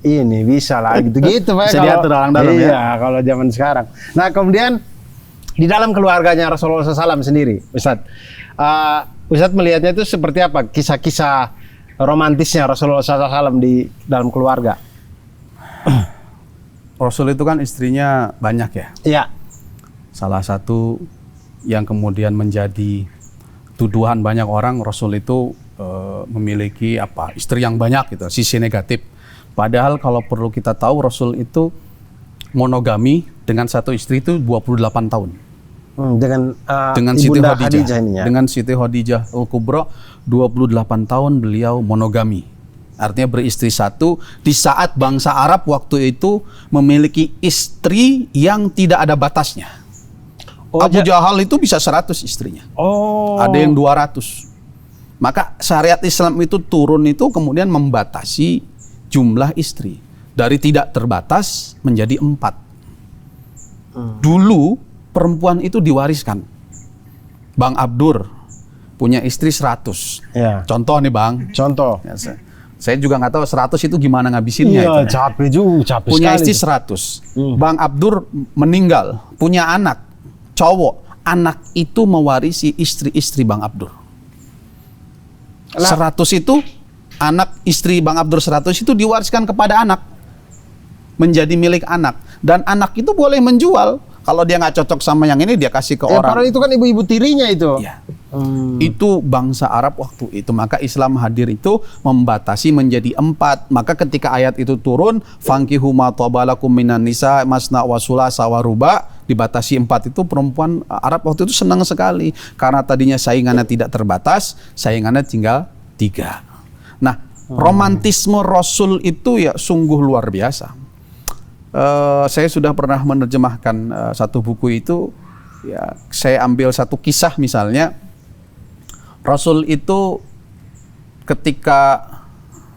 ini bisa lah gitu Pak. Bisa diatur orang dalam ya. Iya, kalau zaman sekarang. Nah, kemudian di dalam keluarganya Rasulullah SAW sendiri, Ustadz melihatnya itu seperti apa kisah-kisah romantisnya Rasulullah SAW di dalam keluarga? Rasul itu kan istrinya banyak ya. Iya. Salah satu yang kemudian menjadi tuduhan banyak orang, Rasul itu memiliki istri yang banyak gitu, sisi negatif. Padahal kalau perlu kita tahu, Rasul itu monogami dengan satu istri itu 28 tahun. Dengan Siti Khadijah ini ya. Dengan Siti Khadijah Al-Kubra 28 tahun beliau monogami. Artinya beristri satu, di saat bangsa Arab waktu itu memiliki istri yang tidak ada batasnya. Abu Jahal itu bisa 100 istrinya. Ada yang 200. Maka syariat Islam itu turun itu kemudian membatasi jumlah istri. Dari tidak terbatas menjadi 4. Dulu perempuan itu diwariskan. Bang Abdur punya istri 100. Ya. Contoh nih Bang. Contoh. Ya, saya juga nggak tahu 100 itu gimana ngabisinnya. Iya, capek juga, capek punya sekali. Istri 100. Bang Abdur meninggal, punya anak, cowok. Anak itu mewarisi istri-istri Bang Abdur. 100 itu, anak istri Bang Abdur 100 itu diwariskan kepada anak. Menjadi milik anak. Dan anak itu boleh menjual. Kalau dia nggak cocok sama yang ini, dia kasih ke orang. Padahal itu kan ibu-ibu tirinya itu. Ya. Itu bangsa Arab waktu itu. Maka Islam hadir itu membatasi menjadi 4. Maka ketika ayat itu turun, fankihu ma tabalakum minan nisa masna wa sulasa wa ruba, dibatasi 4 itu, perempuan Arab waktu itu senang sekali. Karena tadinya saingannya tidak terbatas, saingannya tinggal 3. Nah, romantisme Rasul itu ya sungguh luar biasa. Saya sudah pernah menerjemahkan satu buku itu. Ya, saya ambil satu kisah misalnya. Rasul itu ketika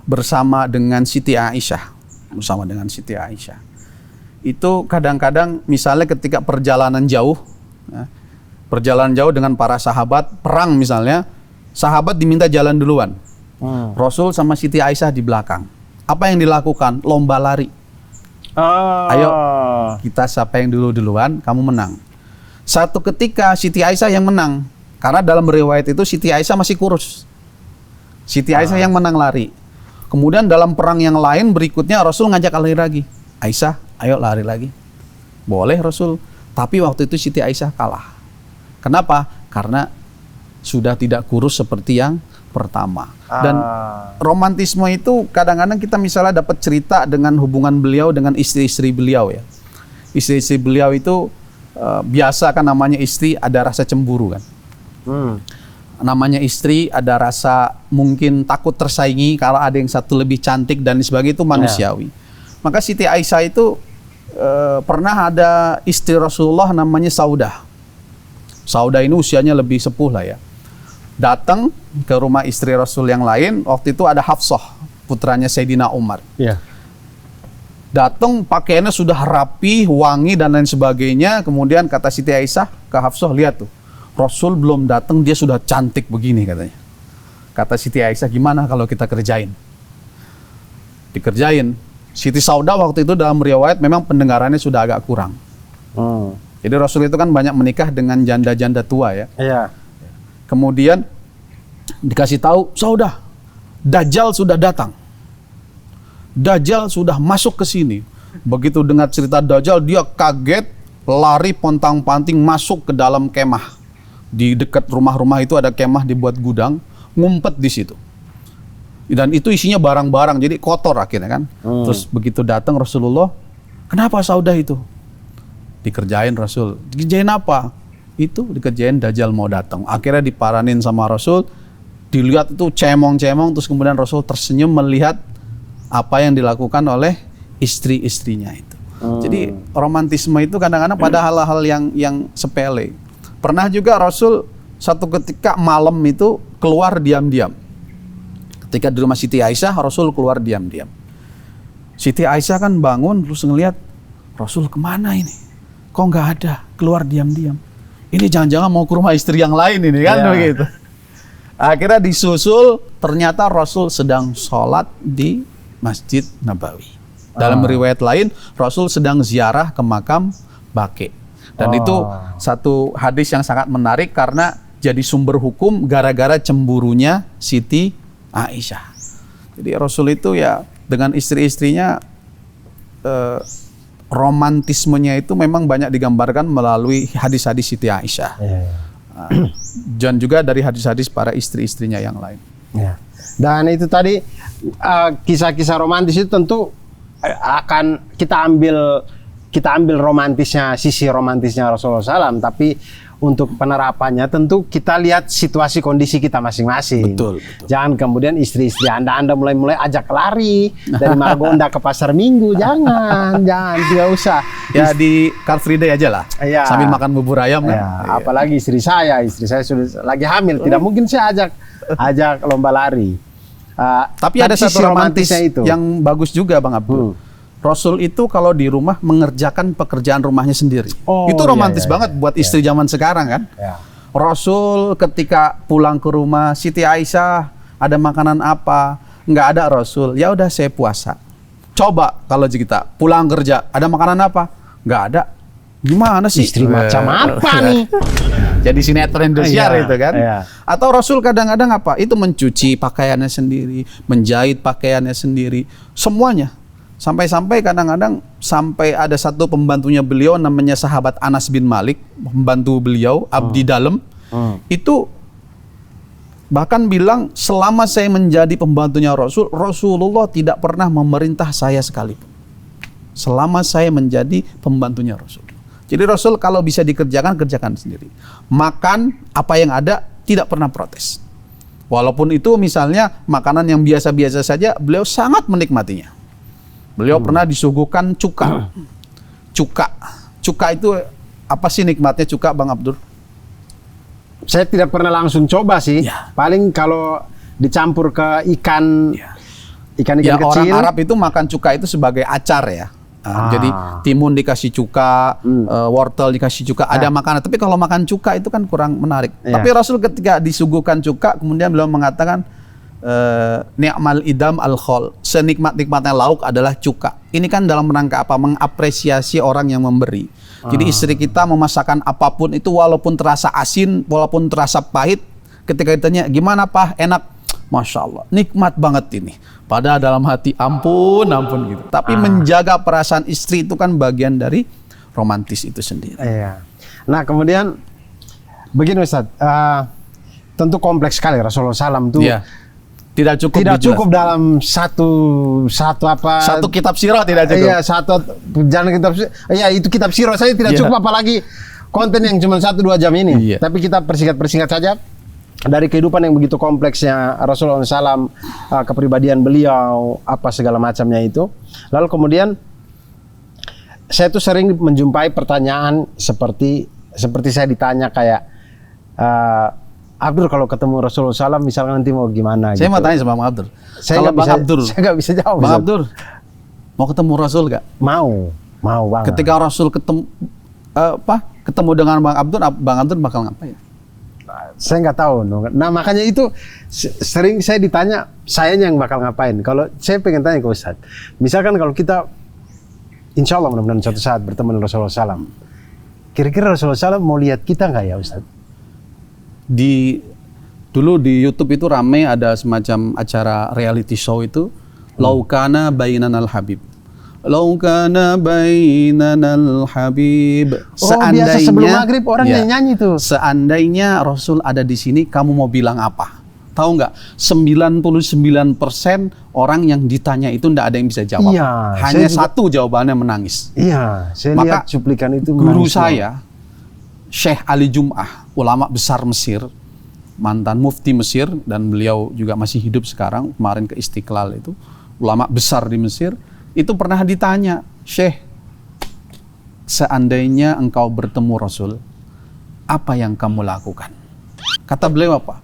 bersama dengan Siti Aisyah, itu kadang-kadang misalnya ketika perjalanan jauh dengan para sahabat, perang misalnya, sahabat diminta jalan duluan. Rasul sama Siti Aisyah di belakang. Apa yang dilakukan? Lomba lari. Ayo, kita siapa yang duluan, kamu menang. Satu ketika Siti Aisyah yang menang. Karena dalam riwayat itu Siti Aisyah masih kurus. Siti Aisyah yang menang lari. Kemudian dalam perang yang lain berikutnya Rasul ngajak lari lagi. Aisyah, ayo lari lagi. Boleh Rasul. Tapi waktu itu Siti Aisyah kalah. Kenapa? Karena sudah tidak kurus seperti yang pertama. Dan romantisme itu kadang-kadang kita misalnya dapat cerita dengan hubungan beliau dengan istri-istri beliau ya. Istri-istri beliau itu biasa kan namanya istri ada rasa cemburu kan. Namanya istri ada rasa mungkin takut tersaingi kalau ada yang satu lebih cantik dan sebagainya, itu manusiawi. Maka Siti Aisyah itu pernah ada istri Rasulullah namanya Saudah. Saudah ini usianya lebih sepuh lah ya. Datang ke rumah istri Rasul yang lain, waktu itu ada Hafsah, putranya Sayyidina Umar. Datang pakaiannya sudah rapi, wangi dan lain sebagainya. Kemudian kata Siti Aisyah ke Hafsah, lihat tuh, Rasul belum datang dia sudah cantik begini katanya. Kata Siti Aisyah, gimana kalau kita kerjain? Dikerjain. Siti Saudah waktu itu dalam riwayat memang pendengarannya sudah agak kurang. Jadi Rasul itu kan banyak menikah dengan janda-janda tua ya. Kemudian dikasih tahu, Saudah, Dajjal sudah datang. Dajjal sudah masuk ke sini. Begitu dengar cerita Dajjal, dia kaget, lari pontang-panting masuk ke dalam kemah. Di dekat rumah-rumah itu ada kemah dibuat gudang, ngumpet di situ. Dan itu isinya barang-barang, jadi kotor akhirnya kan. Terus begitu datang Rasulullah, kenapa Saudah itu? Dikerjain Rasul. Dikerjain apa? Itu dikerjain Dajjal mau datang. Akhirnya diparanin sama Rasul, dilihat itu cemong-cemong, terus kemudian Rasul tersenyum melihat apa yang dilakukan oleh istri-istrinya itu. Jadi romantisme itu kadang-kadang pada hal-hal yang sepele. Pernah juga Rasul satu ketika malam itu keluar diam-diam. Ketika di rumah Siti Aisyah, Rasul keluar diam-diam. Siti Aisyah kan bangun terus ngelihat, Rasul kemana ini? Kok nggak ada? Keluar diam-diam. Ini jangan-jangan mau ke rumah istri yang lain ini kan begitu. Akhirnya disusul, ternyata Rasul sedang sholat di Masjid Nabawi. Dalam riwayat lain, Rasul sedang ziarah ke makam Baqi. Dan itu satu hadis yang sangat menarik karena jadi sumber hukum gara-gara cemburunya Siti Aisyah. Jadi Rasul itu ya dengan istri-istrinya romantismenya itu memang banyak digambarkan melalui hadis-hadis Siti Aisyah. Dan juga dari hadis-hadis para istri-istrinya yang lain. Dan itu tadi kisah-kisah romantis itu tentu akan kita ambil romantisnya, sisi romantisnya Rasulullah SAW, tapi untuk penerapannya tentu kita lihat situasi kondisi kita masing-masing. Betul. Jangan kemudian istri-istri Anda mulai ajak lari dari Margonda ke Pasar Minggu, jangan, tidak usah. Ya di Car Free Day aja lah, sambil makan bubur ayam kan. Apalagi istri saya sudah lagi hamil, tidak mungkin saya ajak lomba lari. Tapi ada satu romantis itu yang bagus juga Bang Abdul. Rasul itu kalau di rumah mengerjakan pekerjaan rumahnya sendiri. Itu romantis banget buat istri zaman sekarang kan. Rasul ketika pulang ke rumah Siti Aisyah, ada makanan apa? Nggak ada Rasul. Ya udah saya puasa. Coba kalau kita pulang kerja, ada makanan apa? Nggak ada. Gimana sih? Istri macam apa nih? Jadi sinetron Indosiar itu kan. Atau Rasul kadang-kadang apa? Itu mencuci pakaiannya sendiri, menjahit pakaiannya sendiri, semuanya. Sampai-sampai kadang-kadang sampai ada satu pembantunya beliau namanya sahabat Anas bin Malik, pembantu beliau, abdi dalam, itu bahkan bilang selama saya menjadi pembantunya Rasul, Rasulullah tidak pernah memerintah saya sekalipun. Selama saya menjadi pembantunya Rasul. Jadi Rasul kalau bisa dikerjakan, kerjakan sendiri. Makan apa yang ada, tidak pernah protes. Walaupun itu misalnya makanan yang biasa-biasa saja, beliau sangat menikmatinya. Beliau pernah disuguhkan cuka. Cuka itu apa sih nikmatnya cuka, Bang Abdur? Saya tidak pernah langsung coba sih. Ya. Paling kalau dicampur ke ikan, ikan-ikan Ya, kecil. orang Arab itu makan cuka itu sebagai acar ya. Jadi timun dikasih cuka, wortel dikasih cuka, ada makanan. Tapi kalau makan cuka itu kan kurang menarik. Tapi Rasul ketika disuguhkan cuka, kemudian beliau mengatakan, ni'mal idam al-khol, senikmat-nikmatnya lauk adalah cuka. Ini kan dalam rangka apa? Mengapresiasi orang yang memberi. Jadi istri kita memasakkan apapun itu walaupun terasa asin, walaupun terasa pahit, ketika ditanya gimana Pak, enak, Masya Allah, nikmat banget ini. Padahal dalam hati ampun gitu. Tapi menjaga perasaan istri itu kan bagian dari romantis itu sendiri. Iya. Nah kemudian begini Ustaz, tentu kompleks sekali Rasulullah SAW itu. Iya. Tidak cukup dalam satu kitab sirah tidak cukup. Iya, jangan kitab. Iya, itu kitab sirah saya tidak cukup, apalagi konten yang cuma 1-2 jam ini. Iya. Tapi kita persingkat saja dari kehidupan yang begitu kompleksnya Rasulullah SAW, kepribadian beliau, apa segala macamnya itu. Lalu kemudian saya tuh sering menjumpai pertanyaan seperti saya ditanya kayak, Abdur kalau ketemu Rasulullah SAW misalnya nanti mau gimana? Saya gitu. mau tanya sama Bang Abdur. Saya Kalau Bang Abdur, saya nggak bisa jawab. Bang Abdur, mau ketemu Rasul gak? Mau banget. Ketika Rasul ketemu dengan Bang Abdur bakal ngapain? Saya nggak tahu. Nah makanya itu sering saya ditanya, sayanya yang bakal ngapain. Kalau saya pengen tanya ke Ustadz, misalkan kalau kita, insya Allah mudah-mudahan suatu saat bertemu dengan Rasulullah SAW, kira-kira Rasulullah SAW mau lihat kita nggak ya Ustadz? Dulu di YouTube itu rame ada semacam acara reality show itu, Laukana Bainanal Habib. Laukana Bainanal Habib. Biasa sebelum maghrib orang nyanyi tuh. Seandainya Rasul ada di sini, kamu mau bilang apa? Tahu nggak? 99% orang yang ditanya itu nggak ada yang bisa jawab. Iya, hanya satu jawabannya menangis. Iya, saya lihat cuplikan itu. Guru saya, Syekh Ali Jum'ah, ulama besar Mesir, mantan mufti Mesir, dan beliau juga masih hidup sekarang, kemarin ke Istiqlal itu, ulama besar di Mesir, itu pernah ditanya, Syekh, seandainya engkau bertemu Rasul, apa yang kamu lakukan? Kata beliau apa?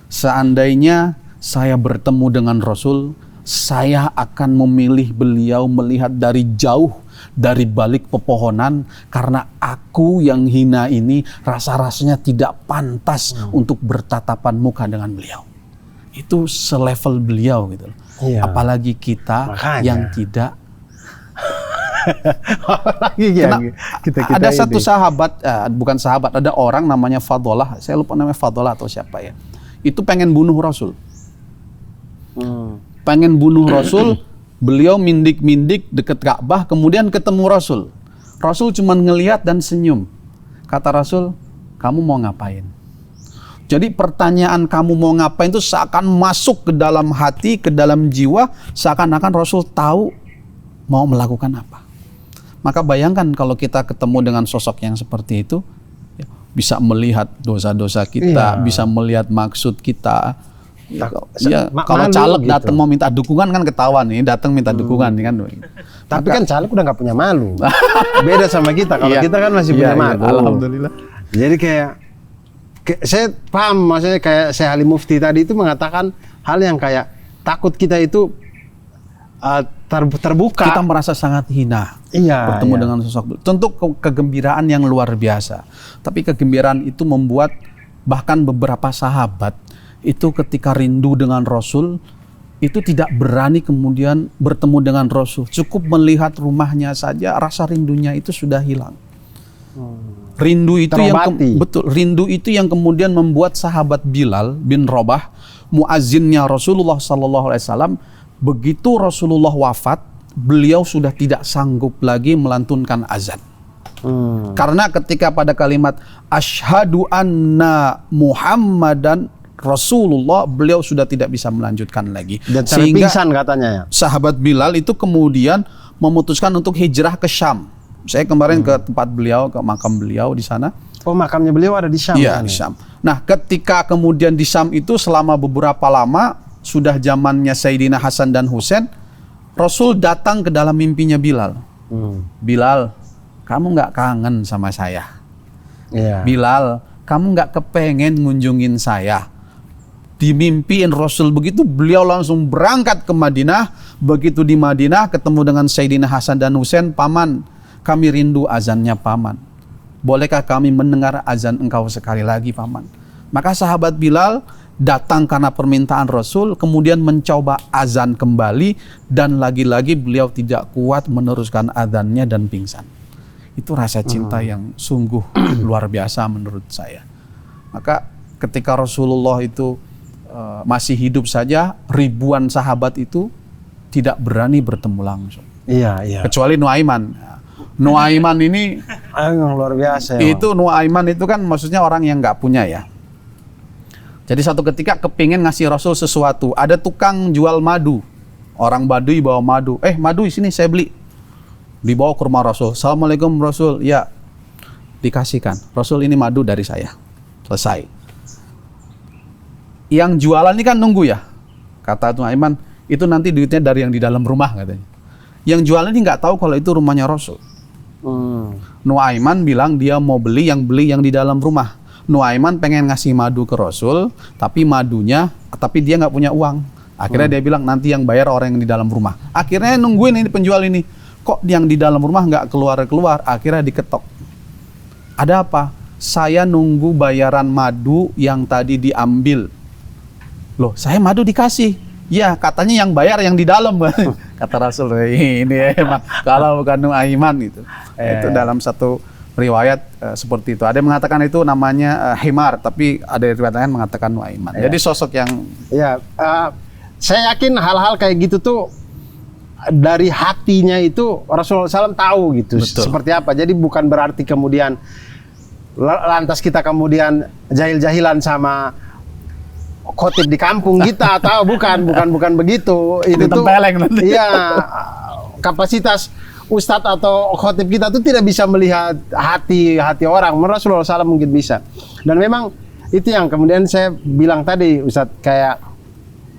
Seandainya saya bertemu dengan Rasul, saya akan memilih beliau melihat dari jauh, dari balik pepohonan, karena aku yang hina ini rasa-rasanya tidak pantas untuk bertatapan muka dengan beliau. Itu selevel beliau gitu. Iya. Apalagi kita yang tidak. Ada satu sahabat, bukan sahabat, ada orang namanya Fadlah, saya lupa namanya Fadlah atau siapa ya. Itu pengen bunuh Rasul. Pengen bunuh Rasul. Beliau mindik-mindik dekat Ka'bah, kemudian ketemu Rasul. Rasul cuma ngelihat dan senyum. Kata Rasul, kamu mau ngapain? Jadi pertanyaan kamu mau ngapain itu seakan masuk ke dalam hati, ke dalam jiwa, seakan-akan Rasul tahu mau melakukan apa. Maka bayangkan kalau kita ketemu dengan sosok yang seperti itu, ya, bisa melihat dosa-dosa kita, bisa melihat maksud kita. Kalau caleg datang mau minta dukungan kan ketahuan nih, datang minta dukungan kan. Tapi kan caleg udah nggak punya malu. Beda sama kita. Kalau kita kan masih punya malu. Alhamdulillah. Jadi kayak saya paham, maksudnya kayak Syekh Ali Mufti tadi itu mengatakan hal yang kayak takut kita itu terbuka. Kita merasa sangat hina bertemu dengan sosok. Tentu kegembiraan yang luar biasa. Tapi kegembiraan itu membuat bahkan beberapa sahabat itu ketika rindu dengan Rasul, itu tidak berani kemudian bertemu dengan Rasul. Cukup melihat rumahnya saja, rasa rindunya itu sudah hilang. Rindu itu rindu itu yang kemudian membuat sahabat Bilal bin Rabah, muazzinnya Rasulullah SAW, begitu Rasulullah wafat, beliau sudah tidak sanggup lagi melantunkan azan. Karena ketika pada kalimat asyhadu anna Muhammadan Rasulullah, beliau sudah tidak bisa melanjutkan lagi. Dan sehingga pingsan katanya ya. sahabat Bilal itu kemudian memutuskan untuk hijrah ke Syam. Saya kemarin ke tempat beliau, ke makam beliau di sana. Oh, makamnya beliau ada di Syam. Iya, di Syam. Nah, ketika kemudian di Syam itu selama beberapa lama, sudah zamannya Sayyidina Hasan dan Husain, Rasul datang ke dalam mimpinya Bilal. Bilal, kamu nggak kangen sama saya? Iya. Bilal, kamu nggak kepengen ngunjungin saya? Dimimpiin Rasul begitu, beliau langsung berangkat ke Madinah. Begitu di Madinah ketemu dengan Sayyidina Hasan dan Husain, paman, kami rindu azannya paman. Bolehkah kami mendengar azan engkau sekali lagi paman? Maka sahabat Bilal datang karena permintaan Rasul, kemudian mencoba azan kembali, dan lagi-lagi beliau tidak kuat meneruskan azannya dan pingsan. Itu rasa cinta yang sungguh luar biasa menurut saya. Maka ketika Rasulullah itu masih hidup saja, ribuan sahabat itu tidak berani bertemu langsung. Iya, iya. Kecuali Nuaiman. Nuaiman ini Yang luar biasa ya. itu Nuaiman itu kan maksudnya orang yang nggak punya ya. Jadi satu ketika kepingin ngasih Rasul sesuatu, ada tukang jual madu, orang Baduy bawa madu, madu di sini saya beli, dibawa ke rumah Rasul. Assalamualaikum Rasul, ya dikasihkan. Rasul, ini madu dari saya, selesai. Yang jualan ini kan nunggu ya, kata Nuaiman, itu nanti duitnya dari yang di dalam rumah katanya. Yang jualan ini nggak tahu kalau itu rumahnya Rasul. Nuaiman bilang dia mau beli yang di dalam rumah. Nuaiman pengen ngasih madu ke Rasul, tapi dia nggak punya uang. Akhirnya dia bilang nanti yang bayar orang yang di dalam rumah. Akhirnya nungguin ini penjual ini, kok yang di dalam rumah nggak keluar. Akhirnya diketok. Ada apa? Saya nunggu bayaran madu yang tadi diambil. Loh, saya madu dikasih. Ya, katanya yang bayar yang di dalam. Kata Rasul, ini emang kalau bukan Nuaiman gitu. Itu dalam satu riwayat seperti itu. Ada yang mengatakan itu namanya himar, tapi ada riwayat lain mengatakan Nuaiman. Jadi sosok yang saya yakin hal-hal kayak gitu tuh dari hatinya itu Rasulullah SAW tahu gitu. Betul. Seperti apa. Jadi bukan berarti kemudian lantas kita kemudian jahil-jahilan sama khotib di kampung kita, atau bukan begitu. Itu tuh iya, kapasitas ustadz atau khotib kita tuh tidak bisa melihat hati orang. Rasulullah SAW mungkin bisa. Dan memang itu yang kemudian saya bilang tadi, Ustadz, kayak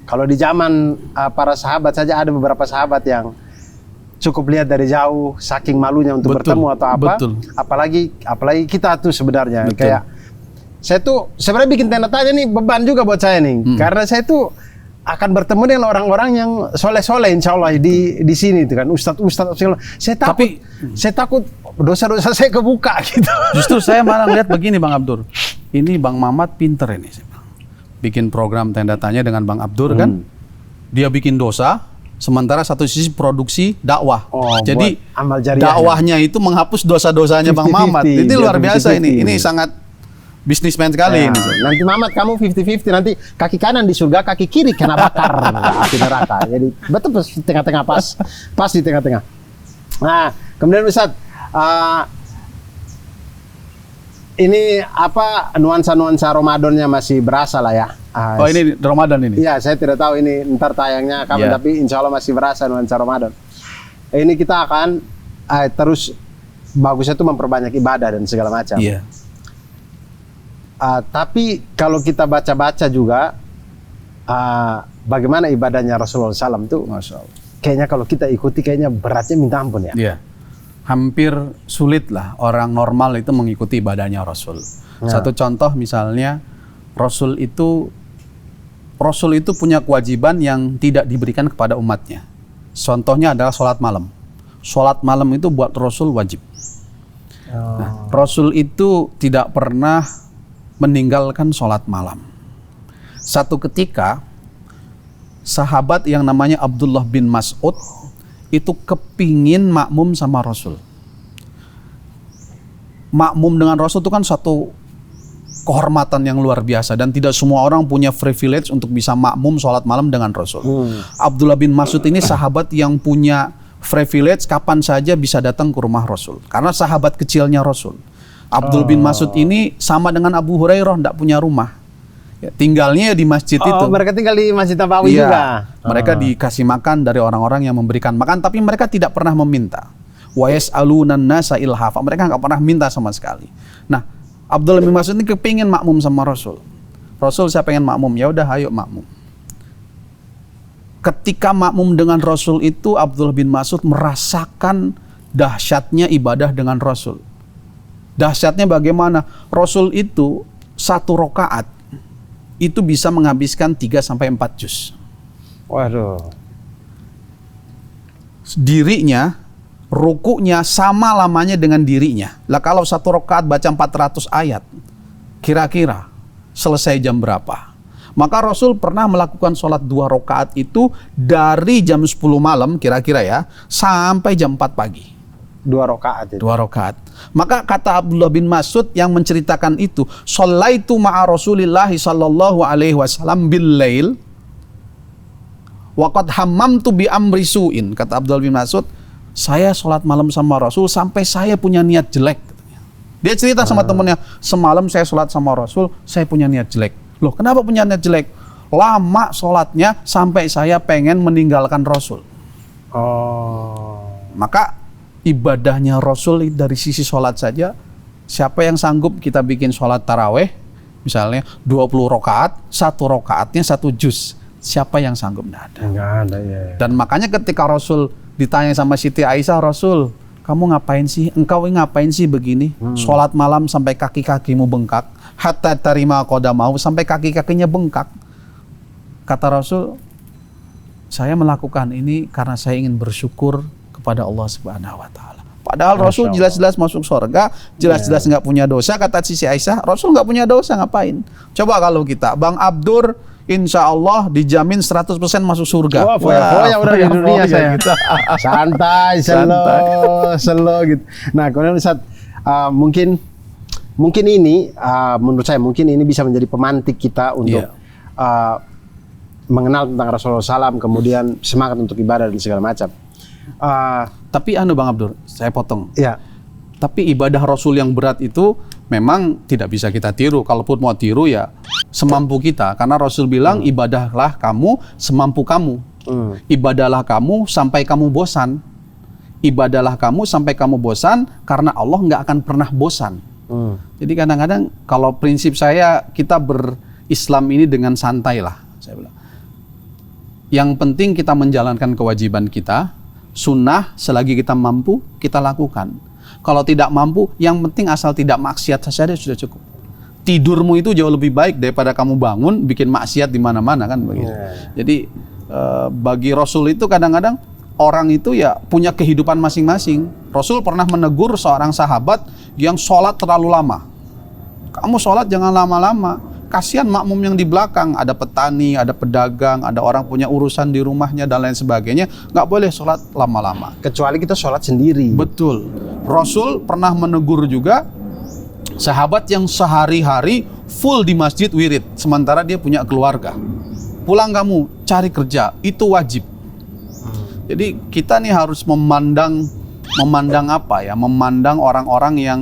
kalau di zaman para sahabat saja ada beberapa sahabat yang cukup lihat dari jauh saking malunya untuk bertemu atau apa. Apalagi kita tuh sebenarnya kayak saya tuh sebenarnya bikin tanda tanya nih, beban juga buat saya nih. Karena saya tuh akan bertemu dengan orang-orang yang soleh-soleh insya Allah di sini itu kan, ustadz. Saya takut dosa-dosa saya kebuka gitu. Justru saya malah lihat begini Bang Abdur. Ini Bang Mamat pinter ini. Bikin program tanda tanya dengan Bang Abdur kan. Dia bikin dosa, sementara satu sisi produksi dakwah. Jadi amal jariah dakwahnya itu menghapus dosa-dosanya Bang Mamat. Itu luar biasa ini. Ini sangat bisnismen sekali ini. Nanti Mamat kamu 50-50, nanti kaki kanan di surga, kaki kiri kena bakar di neraka. Jadi betul pas di tengah-tengah, pas di tengah-tengah. Nah, kemudian Ustadz, ini apa nuansa-nuansa Ramadannya masih berasa lah ya. Oh, ini Ramadan ini? Iya, saya tidak tahu ini ntar tayangnya kapan, tapi insya Allah masih berasa nuansa Ramadan. Ini kita akan terus bagusnya itu memperbanyak ibadah dan segala macam. Iya. Tapi kalau kita baca-baca juga bagaimana ibadahnya Rasulullah SAW tuh, Masya Allah. Kayaknya kalau kita ikuti kayaknya beratnya minta ampun ya. Iya. Hampir sulit lah orang normal itu mengikuti ibadahnya Rasul. Satu contoh misalnya Rasul itu punya kewajiban yang tidak diberikan kepada umatnya. Contohnya adalah sholat malam. Sholat malam itu buat Rasul wajib. Nah, Rasul itu tidak pernah meninggalkan sholat malam. Satu ketika sahabat yang namanya Abdullah bin Mas'ud itu kepingin makmum sama Rasul. Makmum dengan Rasul itu kan satu kehormatan yang luar biasa, dan tidak semua orang punya privilege untuk bisa makmum sholat malam dengan Rasul. Abdullah bin Mas'ud ini sahabat yang punya privilege kapan saja bisa datang ke rumah Rasul. Karena sahabat kecilnya Rasul. Abdul bin Mas'ud ini sama dengan Abu Hurairah, tidak punya rumah. Ya, tinggalnya di masjid itu. Mereka tinggal di Masjid Nabawi Iya, juga. mereka dikasih makan dari orang-orang yang memberikan makan, tapi mereka tidak pernah meminta. Wa yas'alunan nasa ilhafa. Mereka nggak pernah minta sama sekali. Nah, Abdul bin Mas'ud ini kepingin makmum sama Rasul. Rasul, saya pengen makmum. Ya udah, ayo makmum. Ketika makmum dengan Rasul itu, Abdul bin Mas'ud merasakan dahsyatnya ibadah dengan Rasul. Dahsyatnya bagaimana? Rasul itu 1 rakaat itu bisa menghabiskan 3-4 juz. Waduh. Dirinya, rukuknya sama lamanya dengan dirinya. Lah kalau 1 rakaat baca 400 ayat, kira-kira selesai jam berapa? Maka Rasul pernah melakukan sholat 2 rakaat itu dari jam 10 malam kira-kira ya, sampai jam 4 pagi. 2 rakaat itu. 2 rakaat. Maka kata Abdullah bin Mas'ud yang menceritakan itu, "Shallaitu ma'a Rasulillah sallallahu alaihi wasallam bil lail wa qad hammamtu bi amri su'in." Kata Abdullah bin Mas'ud, "Saya sholat malam sama Rasul sampai saya punya niat jelek." Dia cerita sama temennya, "Semalam saya sholat sama Rasul, saya punya niat jelek." Loh, kenapa punya niat jelek? Lama sholatnya sampai saya pengen meninggalkan Rasul. Maka ibadahnya Rasul dari sisi sholat saja, siapa yang sanggup kita bikin sholat taraweh, misalnya 20 rakaat, 1 rakaatnya 1 juz. Siapa yang sanggup? Nggak ada. Nggak ada, ya. Dan makanya ketika Rasul ditanya sama Siti Aisyah, "Rasul, kamu ngapain sih? Engkau ngapain sih begini? Sholat malam sampai kaki-kakimu bengkak. Hatta tarima qadamahu, sampai kaki-kakinya bengkak." Kata Rasul, "Saya melakukan ini karena saya ingin bersyukur kepada Allah Subhanahu wa taala." Padahal Rasul jelas-jelas masuk surga, jelas-jelas nggak punya dosa. Kata Siti Aisyah, Rasul nggak punya dosa, ngapain? Coba kalau kita, Bang Abdur, insya Allah dijamin 100% masuk surga. Wah, foya-foya udah di dunia saya. Gitu. Santai, slow gitu. Nah, kemudian Ustaz, mungkin ini, menurut saya mungkin ini bisa menjadi pemantik kita untuk mengenal tentang Rasulullah SAW, kemudian semangat untuk ibadah dan segala macam. Tapi Bang Abdur, saya potong. Ya. Tapi ibadah Rasul yang berat itu memang tidak bisa kita tiru. Kalaupun mau tiru ya semampu kita. Karena Rasul bilang ibadahlah kamu semampu kamu. Ibadahlah kamu sampai kamu bosan. Ibadahlah kamu sampai kamu bosan, karena Allah nggak akan pernah bosan. Jadi kadang-kadang kalau prinsip saya, kita berislam ini dengan santai lah, saya bilang. Yang penting kita menjalankan kewajiban kita, sunnah selagi kita mampu kita lakukan. Kalau tidak mampu, yang penting asal tidak maksiat saja sudah cukup. Tidurmu itu jauh lebih baik daripada kamu bangun bikin maksiat di mana-mana, kan begitu. Jadi bagi Rasul itu kadang-kadang orang itu ya punya kehidupan masing-masing. Rasul pernah menegur seorang sahabat yang sholat terlalu lama. Kamu sholat jangan lama-lama. Kasihan makmum yang di belakang, ada petani, ada pedagang, ada orang punya urusan di rumahnya dan lain sebagainya. Nggak boleh sholat lama-lama. Kecuali kita sholat sendiri. Betul. Rasul pernah menegur juga sahabat yang sehari-hari full di masjid wirid, sementara dia punya keluarga. Pulang kamu cari kerja, itu wajib. Jadi kita nih harus memandang apa ya? Memandang orang-orang yang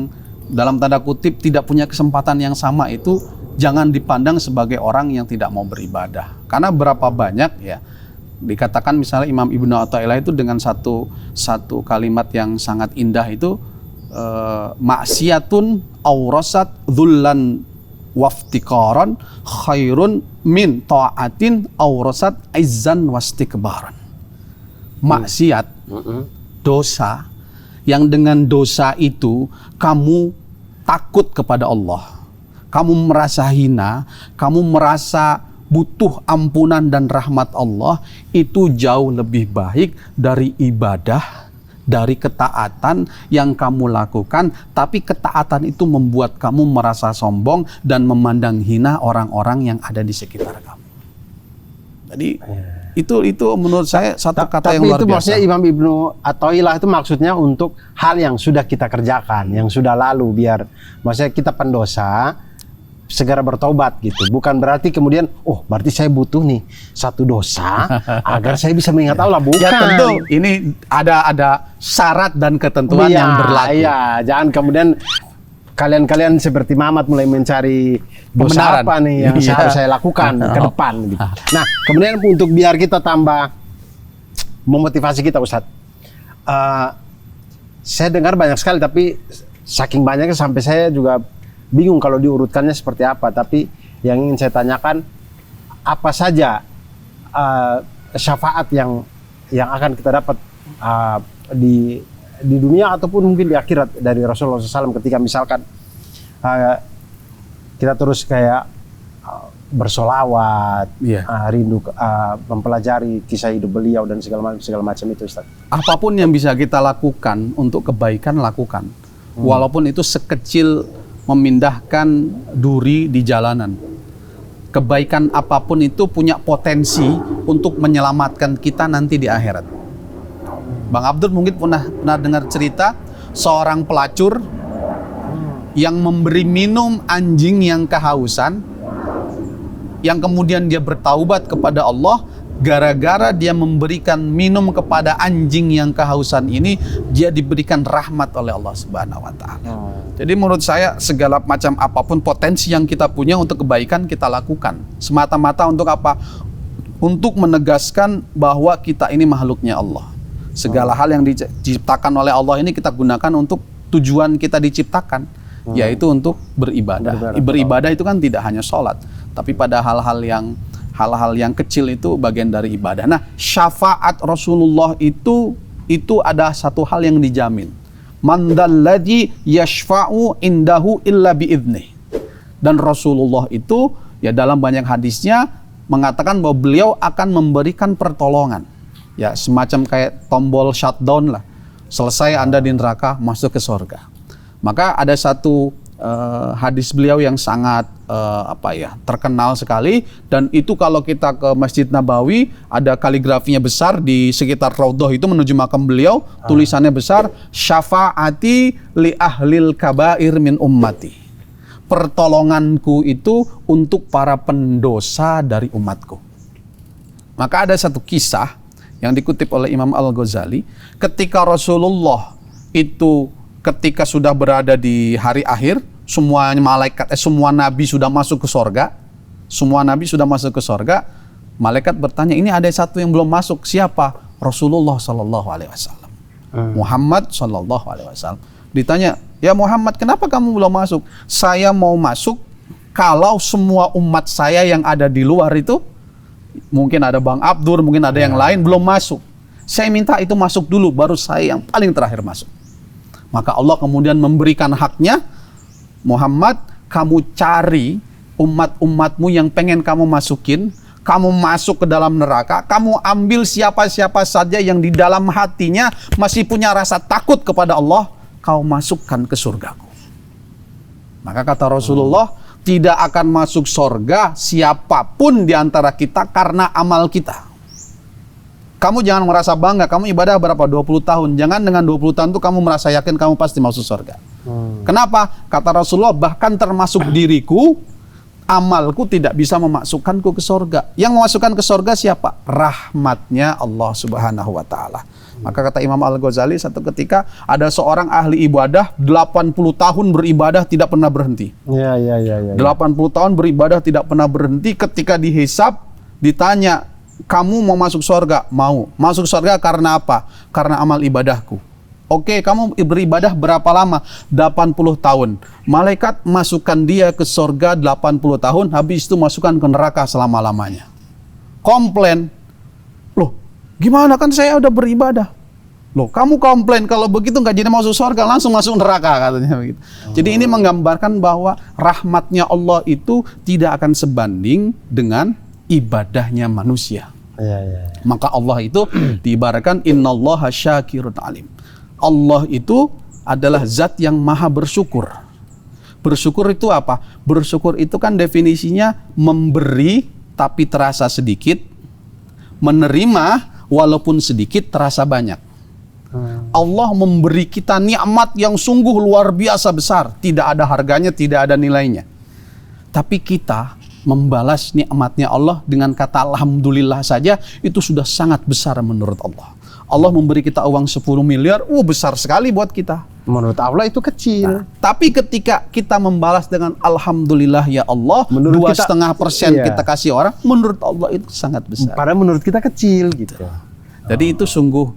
dalam tanda kutip tidak punya kesempatan yang sama itu, jangan dipandang sebagai orang yang tidak mau beribadah. Karena berapa banyak ya dikatakan, misalnya Imam Ibnu Athaillah itu dengan satu kalimat yang sangat indah itu, maksiatun aurasat dzullan waftiqaran khairun min ta'atin aurasat izzan wastikbaran. Maksiat, dosa yang dengan dosa itu kamu takut kepada Allah, kamu merasa hina, kamu merasa butuh ampunan dan rahmat Allah, itu jauh lebih baik dari ibadah, dari ketaatan yang kamu lakukan, tapi ketaatan itu membuat kamu merasa sombong dan memandang hina orang-orang yang ada di sekitar kamu. Jadi itu menurut saya satu kata yang luar biasa. Tapi itu maksudnya Imam Ibnu Athaillah itu maksudnya untuk hal yang sudah kita kerjakan, yang sudah lalu, biar maksudnya kita pendosa, segera bertobat gitu. Bukan berarti kemudian, oh berarti saya butuh nih satu dosa agar saya bisa mengingat Allah. Bukan. Ya tentu ini ada syarat dan ketentuan yang berlaku. Iya, jangan kemudian kalian seperti Mamat mulai mencari dosa Pembenaran. apa nih yang harus saya lakukan ke depan gitu. Nah, kemudian untuk biar kita tambah memotivasi kita, Ustadz. Saya dengar banyak sekali, tapi saking banyaknya sampai saya juga bingung kalau diurutkannya seperti apa. Tapi yang ingin saya tanyakan, apa saja syafaat yang akan kita dapat di dunia ataupun mungkin di akhirat dari Rasulullah SAW ketika misalkan kita terus kayak bersolawat, rindu mempelajari kisah hidup beliau dan segala macam itu, Ustaz. Apapun yang bisa kita lakukan untuk kebaikan, lakukan. Walaupun itu sekecil memindahkan duri di jalanan. Kebaikan apapun itu punya potensi untuk menyelamatkan kita nanti di akhirat. Bang Abdul mungkin pernah dengar cerita seorang pelacur yang memberi minum anjing yang kehausan, yang kemudian dia bertaubat kepada Allah. Gara-gara dia memberikan minum kepada anjing yang kehausan ini, dia diberikan rahmat oleh Allah Subhanahu wa Ta'ala. Jadi menurut saya segala macam apapun potensi yang kita punya untuk kebaikan kita lakukan. Semata-mata untuk apa? Untuk menegaskan bahwa kita ini makhluknya Allah. Segala hal yang diciptakan oleh Allah ini kita gunakan untuk tujuan kita diciptakan, yaitu untuk beribadah. Beribadah itu kan tidak hanya sholat, tapi pada hal-hal yang kecil itu bagian dari ibadah. Nah, syafaat Rasulullah itu ada satu hal yang dijamin. Man dalladzi yashfa'u indahu illa bi'idnih. Dan Rasulullah itu ya dalam banyak hadisnya mengatakan bahwa beliau akan memberikan pertolongan. Ya, semacam kayak tombol shutdown lah. Selesai Anda di neraka, masuk ke surga. Maka ada satu hadis beliau yang sangat terkenal sekali, dan itu kalau kita ke Masjid Nabawi ada kaligrafinya besar di sekitar Raudhah itu menuju makam beliau, tulisannya besar, syafaati li ahlil kabair min ummati. Pertolonganku itu untuk para pendosa dari umatku. Maka ada satu kisah yang dikutip oleh Imam Al-Ghazali, ketika Rasulullah itu ketika sudah berada di hari akhir, semua nabi sudah masuk ke sorga. Semua nabi sudah masuk ke sorga. Malaikat bertanya, ini ada satu yang belum masuk. Siapa? Rasulullah Sallallahu Alaihi Wasallam. Muhammad Sallallahu Alaihi Wasallam. Ditanya, ya Muhammad, kenapa kamu belum masuk? Saya mau masuk kalau semua umat saya yang ada di luar itu, mungkin ada Bang Abdur, mungkin ada yang lain belum masuk. Saya minta itu masuk dulu, baru saya yang paling terakhir masuk. Maka Allah kemudian memberikan haknya, Muhammad, kamu cari umat-umatmu yang pengen kamu masukin, kamu masuk ke dalam neraka, kamu ambil siapa-siapa saja yang di dalam hatinya masih punya rasa takut kepada Allah, kau masukkan ke surgaku. Maka kata Rasulullah, tidak akan masuk surga siapapun di antara kita karena amal kita. Kamu jangan merasa bangga, kamu ibadah berapa? 20 tahun. Jangan dengan 20 tahun itu kamu merasa yakin kamu pasti masuk surga. Kenapa? Kata Rasulullah, bahkan termasuk diriku, amalku tidak bisa memasukkanku ke surga. Yang memasukkan ke surga siapa? Rahmatnya Allah Subhanahu wa Ta'ala. Maka kata Imam Al-Ghazali, satu ketika ada seorang ahli ibadah 80 tahun beribadah tidak pernah berhenti. 80 tahun beribadah tidak pernah berhenti. Ketika dihisab, ditanya, kamu mau masuk surga? Mau. Masuk surga karena apa? Karena amal ibadahku. Oke, kamu beribadah berapa lama? 80 tahun. Malaikat masukkan dia ke surga 80 tahun, habis itu masukkan ke neraka selama-lamanya. Komplain. Loh, gimana kan saya udah beribadah? Loh, kamu komplain kalau begitu nggak jadi masuk surga, langsung masuk neraka, katanya begitu. Jadi ini menggambarkan bahwa rahmatnya Allah itu tidak akan sebanding dengan ibadahnya manusia. Maka Allah itu diibaratkan innallaha syakirun alim. Allah itu adalah zat yang maha bersyukur. Bersyukur itu apa? Bersyukur itu kan definisinya memberi tapi terasa sedikit, menerima walaupun sedikit terasa banyak. Allah memberi kita nikmat yang sungguh luar biasa besar, tidak ada harganya, tidak ada nilainya. Tapi kita membalas nikmatnya Allah dengan kata alhamdulillah saja itu sudah sangat besar menurut Allah. Allah memberi kita uang 10 miliar, besar sekali buat kita. Menurut Allah itu kecil. Tapi ketika kita membalas dengan alhamdulillah ya Allah, Menurut kita, 2,5% iya. kita kasih orang, menurut Allah itu sangat besar. Padahal menurut kita kecil gitu. Jadi itu sungguh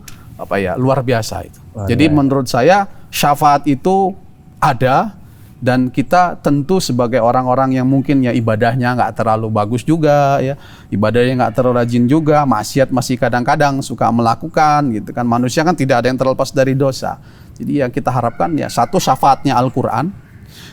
luar biasa itu. Luar Jadi biasa. menurut saya syafaat itu ada, dan kita tentu sebagai orang-orang yang mungkin ya ibadahnya nggak terlalu bagus juga ya, ibadahnya nggak terlalu rajin juga, maksiat masih kadang-kadang suka melakukan gitu kan. Manusia kan tidak ada yang terlepas dari dosa. Jadi yang kita harapkan ya satu syafaatnya Al-Quran,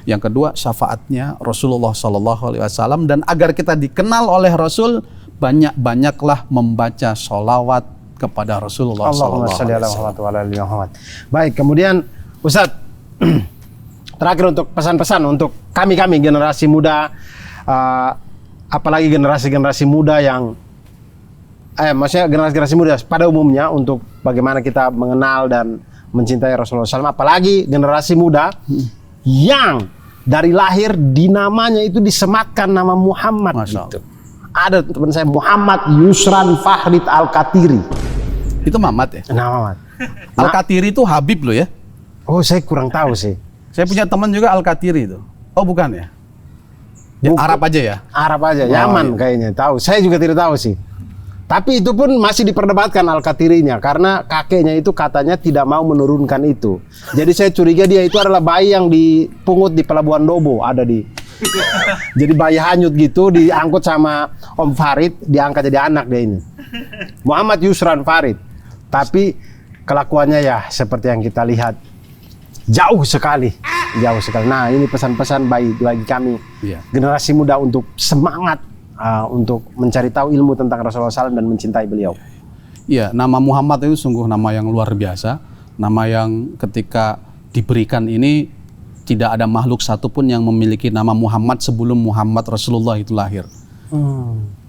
yang kedua syafaatnya Rasulullah SAW, dan agar kita dikenal oleh Rasul, banyak-banyaklah membaca sholawat kepada Rasulullah SAW. Baik, kemudian Ustadz, terakhir untuk pesan-pesan untuk kami generasi muda, apalagi generasi muda yang, maksudnya generasi muda pada umumnya, untuk bagaimana kita mengenal dan mencintai Rasulullah SAW, apalagi generasi muda yang dari lahir di namanya itu disematkan nama Muhammad. Gitu. Ada teman saya Muhammad Yusran Fahrid Al-Katiri. Itu Muhammad ya? Nama Muhammad. Al-Katiri itu Habib loh ya? Oh, saya kurang tahu sih. Saya punya teman juga Al-Katiri itu. Oh bukan ya? Arab aja ya? Arab aja, Yaman kayaknya. Tahu. Saya juga tidak tahu sih. Tapi itu pun masih diperdebatkan Al-Katirinya, karena kakeknya itu katanya tidak mau menurunkan itu. Jadi saya curiga dia itu adalah bayi yang dipungut di Pelabuhan Dobo, ada di. Jadi bayi hanyut gitu, diangkut sama Om Farid, diangkat jadi anak dia ini. Muhammad Yusran Farid. Tapi kelakuannya ya seperti yang kita lihat. Jauh sekali. Nah, ini pesan-pesan bagi kami, generasi muda, untuk semangat untuk mencari tahu ilmu tentang Rasulullah SAW dan mencintai beliau. Iya, nama Muhammad itu sungguh nama yang luar biasa. Nama yang ketika diberikan ini tidak ada makhluk satupun yang memiliki nama Muhammad sebelum Muhammad Rasulullah itu lahir.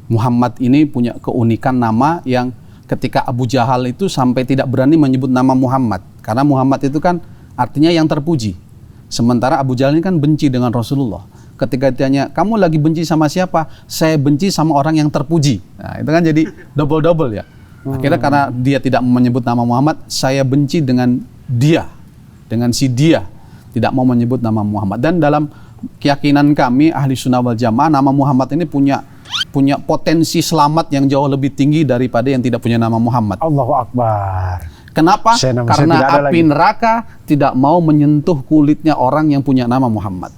Muhammad ini punya keunikan nama yang ketika Abu Jahal itu sampai tidak berani menyebut nama Muhammad. Karena Muhammad itu kan artinya yang terpuji. Sementara Abu Jahal ini kan benci dengan Rasulullah. Ketika ditanya, kamu lagi benci sama siapa? Saya benci sama orang yang terpuji. Nah, itu kan jadi double-double ya. Akhirnya karena dia tidak menyebut nama Muhammad, saya benci dengan dia. Dengan si dia. Tidak mau menyebut nama Muhammad. Dan dalam keyakinan kami, Ahli Sunnah wal Jamaah, nama Muhammad ini punya potensi selamat yang jauh lebih tinggi daripada yang tidak punya nama Muhammad. Allahu Akbar. Kenapa? Karena api neraka tidak mau menyentuh kulitnya orang yang punya nama Muhammad.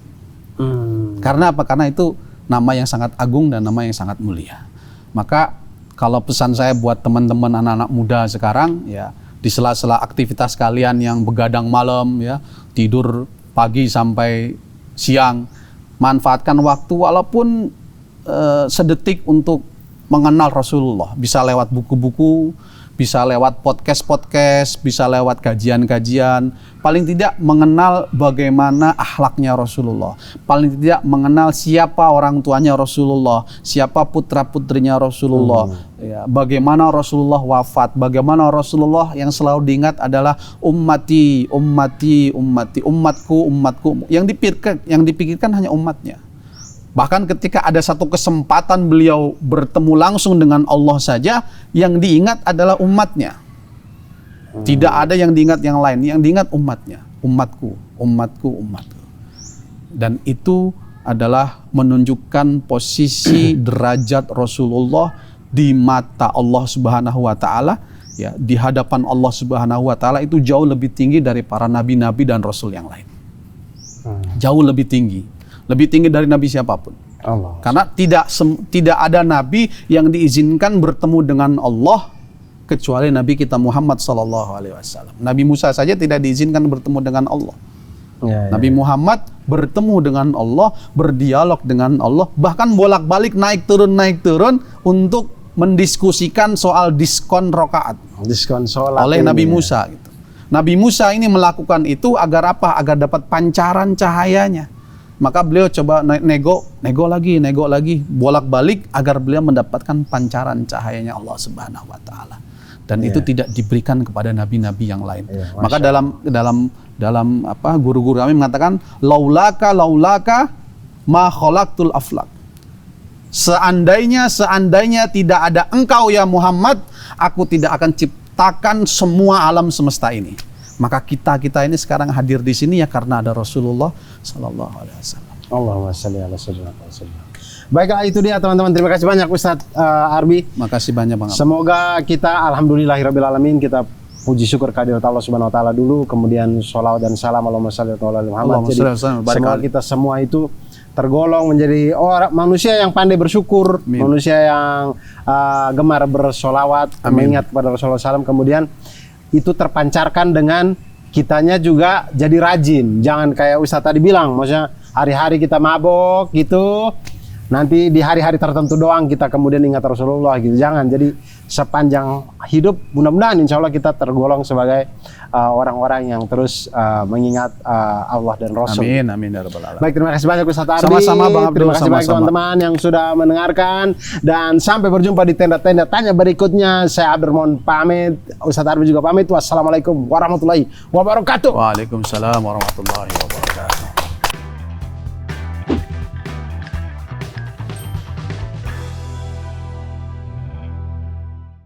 Karena apa? Karena itu nama yang sangat agung dan nama yang sangat mulia. Maka kalau pesan saya buat teman-teman anak-anak muda sekarang, ya di sela-sela aktivitas kalian yang begadang malam, ya tidur pagi sampai siang, manfaatkan waktu walaupun sedetik untuk mengenal Rasulullah. Bisa lewat buku-buku, bisa lewat podcast-podcast, bisa lewat kajian-kajian. Paling tidak mengenal bagaimana akhlaknya Rasulullah. Paling tidak mengenal siapa orang tuanya Rasulullah, siapa putra-putrinya Rasulullah. Ya, bagaimana Rasulullah wafat, bagaimana Rasulullah yang selalu diingat adalah ummati, ummati, ummati, umatku, umatku. Yang dipikirkan hanya umatnya. Bahkan ketika ada satu kesempatan beliau bertemu langsung dengan Allah saja, yang diingat adalah umatnya. Tidak ada yang diingat yang lain, yang diingat umatnya. Umatku, umatku, umatku. Dan itu adalah menunjukkan posisi derajat Rasulullah di mata Allah Subhanahu wa Ta'ala, ya, di hadapan Allah Subhanahu wa Ta'ala itu jauh lebih tinggi dari para nabi-nabi dan rasul yang lain. Jauh lebih tinggi. Lebih tinggi dari nabi siapapun. Allah. Karena tidak ada nabi yang diizinkan bertemu dengan Allah kecuali Nabi kita Muhammad SAW. Nabi Musa saja tidak diizinkan bertemu dengan Allah. Nabi Muhammad bertemu dengan Allah, berdialog dengan Allah, bahkan bolak-balik naik turun untuk mendiskusikan soal diskon rakaat. Diskon sholat oleh Nabi Musa. Gitu. Nabi Musa ini melakukan itu agar apa? Agar dapat pancaran cahayanya. Maka beliau coba nego lagi, bolak-balik agar beliau mendapatkan pancaran cahayanya Allah Subhanahu wa Ta'ala. Dan itu tidak diberikan kepada nabi-nabi yang lain. Maka dalam guru-guru kami mengatakan laulaka ma khalaqtul aflak. Seandainya tidak ada engkau ya Muhammad, aku tidak akan ciptakan semua alam semesta ini. Maka kita ini sekarang hadir di sini ya karena ada Rasulullah sallallahu alaihi wasallam. Allahumma shalli ala sayyidina Muhammad. Baiklah, itu dia teman-teman. Terima kasih banyak Ustadz Arbi. Makasih banyak Bang. Semoga kita alhamdulillahirabbil alamin, kita puji syukur kehadirat Allah Subhanahu wa taala dulu, kemudian sholawat dan salam Allahumma shalli ala Muhammad. Jadi semoga kita semua itu tergolong menjadi orang manusia yang pandai bersyukur, manusia yang gemar bersolawat, mengingat kepada Rasulullah SAW, kemudian itu terpancarkan dengan kitanya juga jadi rajin. Jangan kayak Ustadz tadi bilang, maksudnya hari-hari kita mabok gitu, nanti di hari-hari tertentu doang kita kemudian ingat Rasulullah gitu. Jangan. Jadi sepanjang hidup mudah-mudahan insya Allah kita tergolong sebagai orang-orang yang terus mengingat Allah dan Rasul. Amin, amin ya rabbal alamin. Baik, terima kasih banyak Ustadz Arbi. Sama-sama Bang Abdul. Terima kasih banyak teman-teman yang sudah mendengarkan, dan sampai berjumpa di tenda-tenda tanya berikutnya. Saya Abdurrahman pamit, Ustadz Arbi juga pamit. Wassalamualaikum warahmatullahi wabarakatuh. Waalaikumsalam warahmatullahi wabarakatuh.